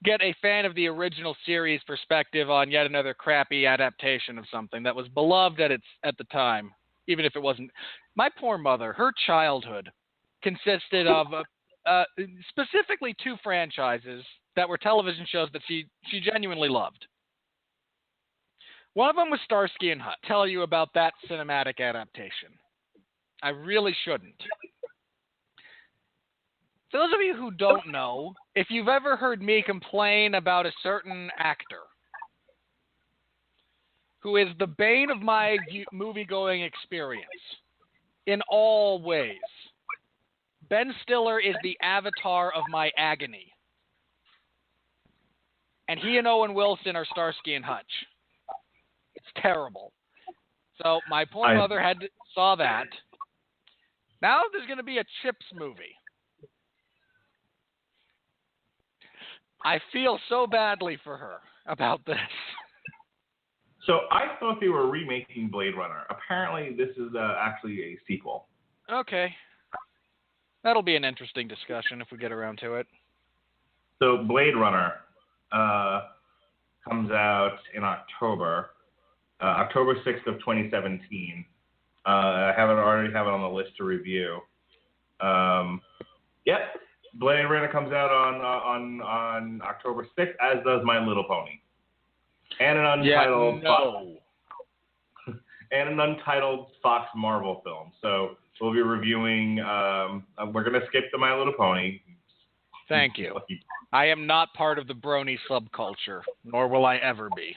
get a fan of the original series perspective on yet another crappy adaptation of something that was beloved at the time, even if it wasn't. My poor mother, her childhood consisted of specifically 2 franchises that were television shows that she genuinely loved. One of them was Starsky and Hutch. Tell you about that cinematic adaptation. I really shouldn't. For those of you who don't know, if you've ever heard me complain about a certain actor who is the bane of my movie-going experience in all ways, Ben Stiller is the avatar of my agony. And he and Owen Wilson are Starsky and Hutch. It's terrible. So my poor mother saw that. Now there's going to be a Chips movie. I feel so badly for her about this. So I thought they were remaking Blade Runner. Apparently, this is actually a sequel. Okay. That'll be an interesting discussion if we get around to it. So Blade Runner comes out in October, October 6th of 2017. I already have it on the list to review. Yep. Blade Runner comes out on October 6th, as does My Little Pony, and an untitled Fox Marvel film. So we'll be reviewing. We're gonna skip the My Little Pony. Thank you. I am not part of the brony subculture, nor will I ever be.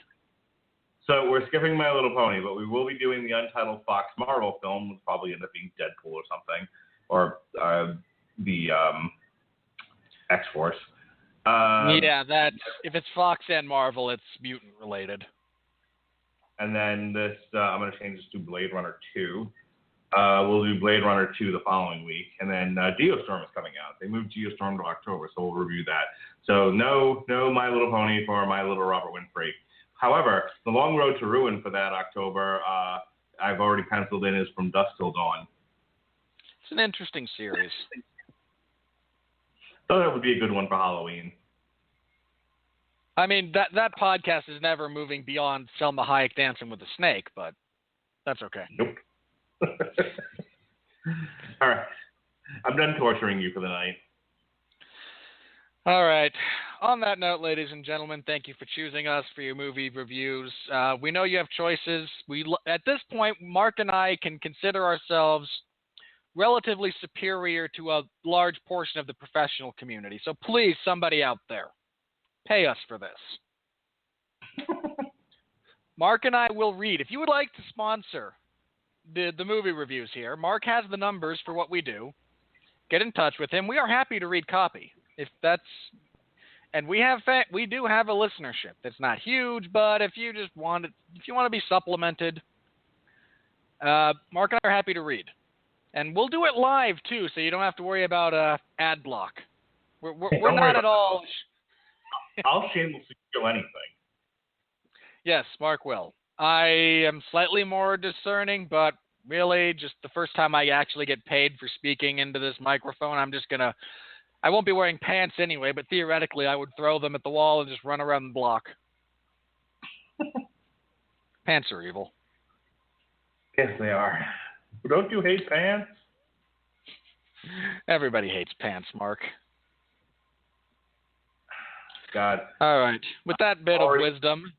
So we're skipping My Little Pony, but we will be doing the untitled Fox Marvel film, which will probably end up being Deadpool or something, or the X-Force. Yeah, if it's Fox and Marvel, it's mutant related. And then this, I'm going to change this to Blade Runner 2. We'll do Blade Runner 2 the following week. And then Geostorm is coming out. They moved Geostorm to October, so we'll review that. So no My Little Pony for My Little Robert Winfree. However, The Long Road to Ruin for that October, I've already penciled in, is From Dusk Till Dawn. It's an interesting series. So that would be a good one for Halloween. I mean, that podcast is never moving beyond Selma Hayek dancing with a snake, but that's okay. Nope. All right. I'm done torturing you for the night. All right. On that note, ladies and gentlemen, thank you for choosing us for your movie reviews. We know you have choices. At this point, Mark and I can consider ourselves relatively superior to a large portion of the professional community. So please, somebody out there, pay us for this. Mark and I will read. If you would like to sponsor the movie reviews here, Mark has the numbers for what we do. Get in touch with him. We are happy to read copy. And we do have a listenership that's not huge, but if you want to be supplemented, Mark and I are happy to read. And we'll do it live too, so you don't have to worry about ad block. We're not at all. I'll shamelessly do anything. Yes, Mark will. I am slightly more discerning, but really, just the first time I actually get paid for speaking into this microphone, I won't be wearing pants anyway, but theoretically I would throw them at the wall and just run around the block. Pants are evil. Yes, they are. Don't you hate pants? Everybody hates pants, Mark. God. All right. With that bit of wisdom,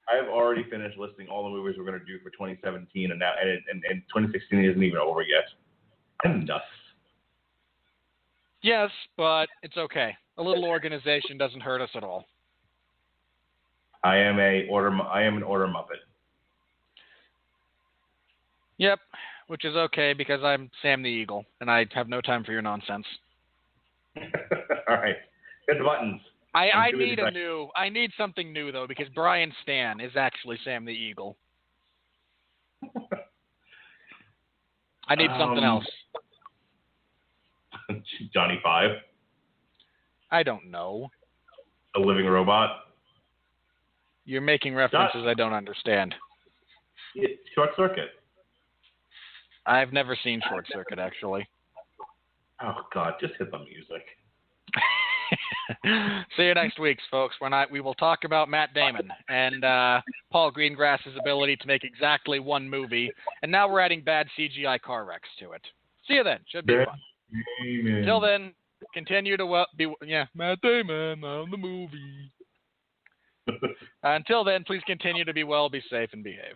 I've already finished listing all the movies we're going to do for 2017, and now and 2016 isn't even over yet. Enough. Yes, but it's okay. A little organization doesn't hurt us at all. I am an order muppet. Yep, which is okay because I'm Sam the Eagle, and I have no time for your nonsense. All right, hit the buttons. I need something new though, because Brian Stan is actually Sam the Eagle. I need something else. Johnny Five. I don't know. A living robot. You're making references I don't understand. Yeah, Short Circuit. I've never seen Short Circuit, actually. Oh God, just hit the music. See you next week, folks, when we will talk about Matt Damon and Paul Greengrass's ability to make exactly one movie, and now we're adding bad CGI car wrecks to it. See you then. Should be fun. Amen. Until then, continue to be Matt Damon on the movie. Until then, please continue to be well, be safe, and behave.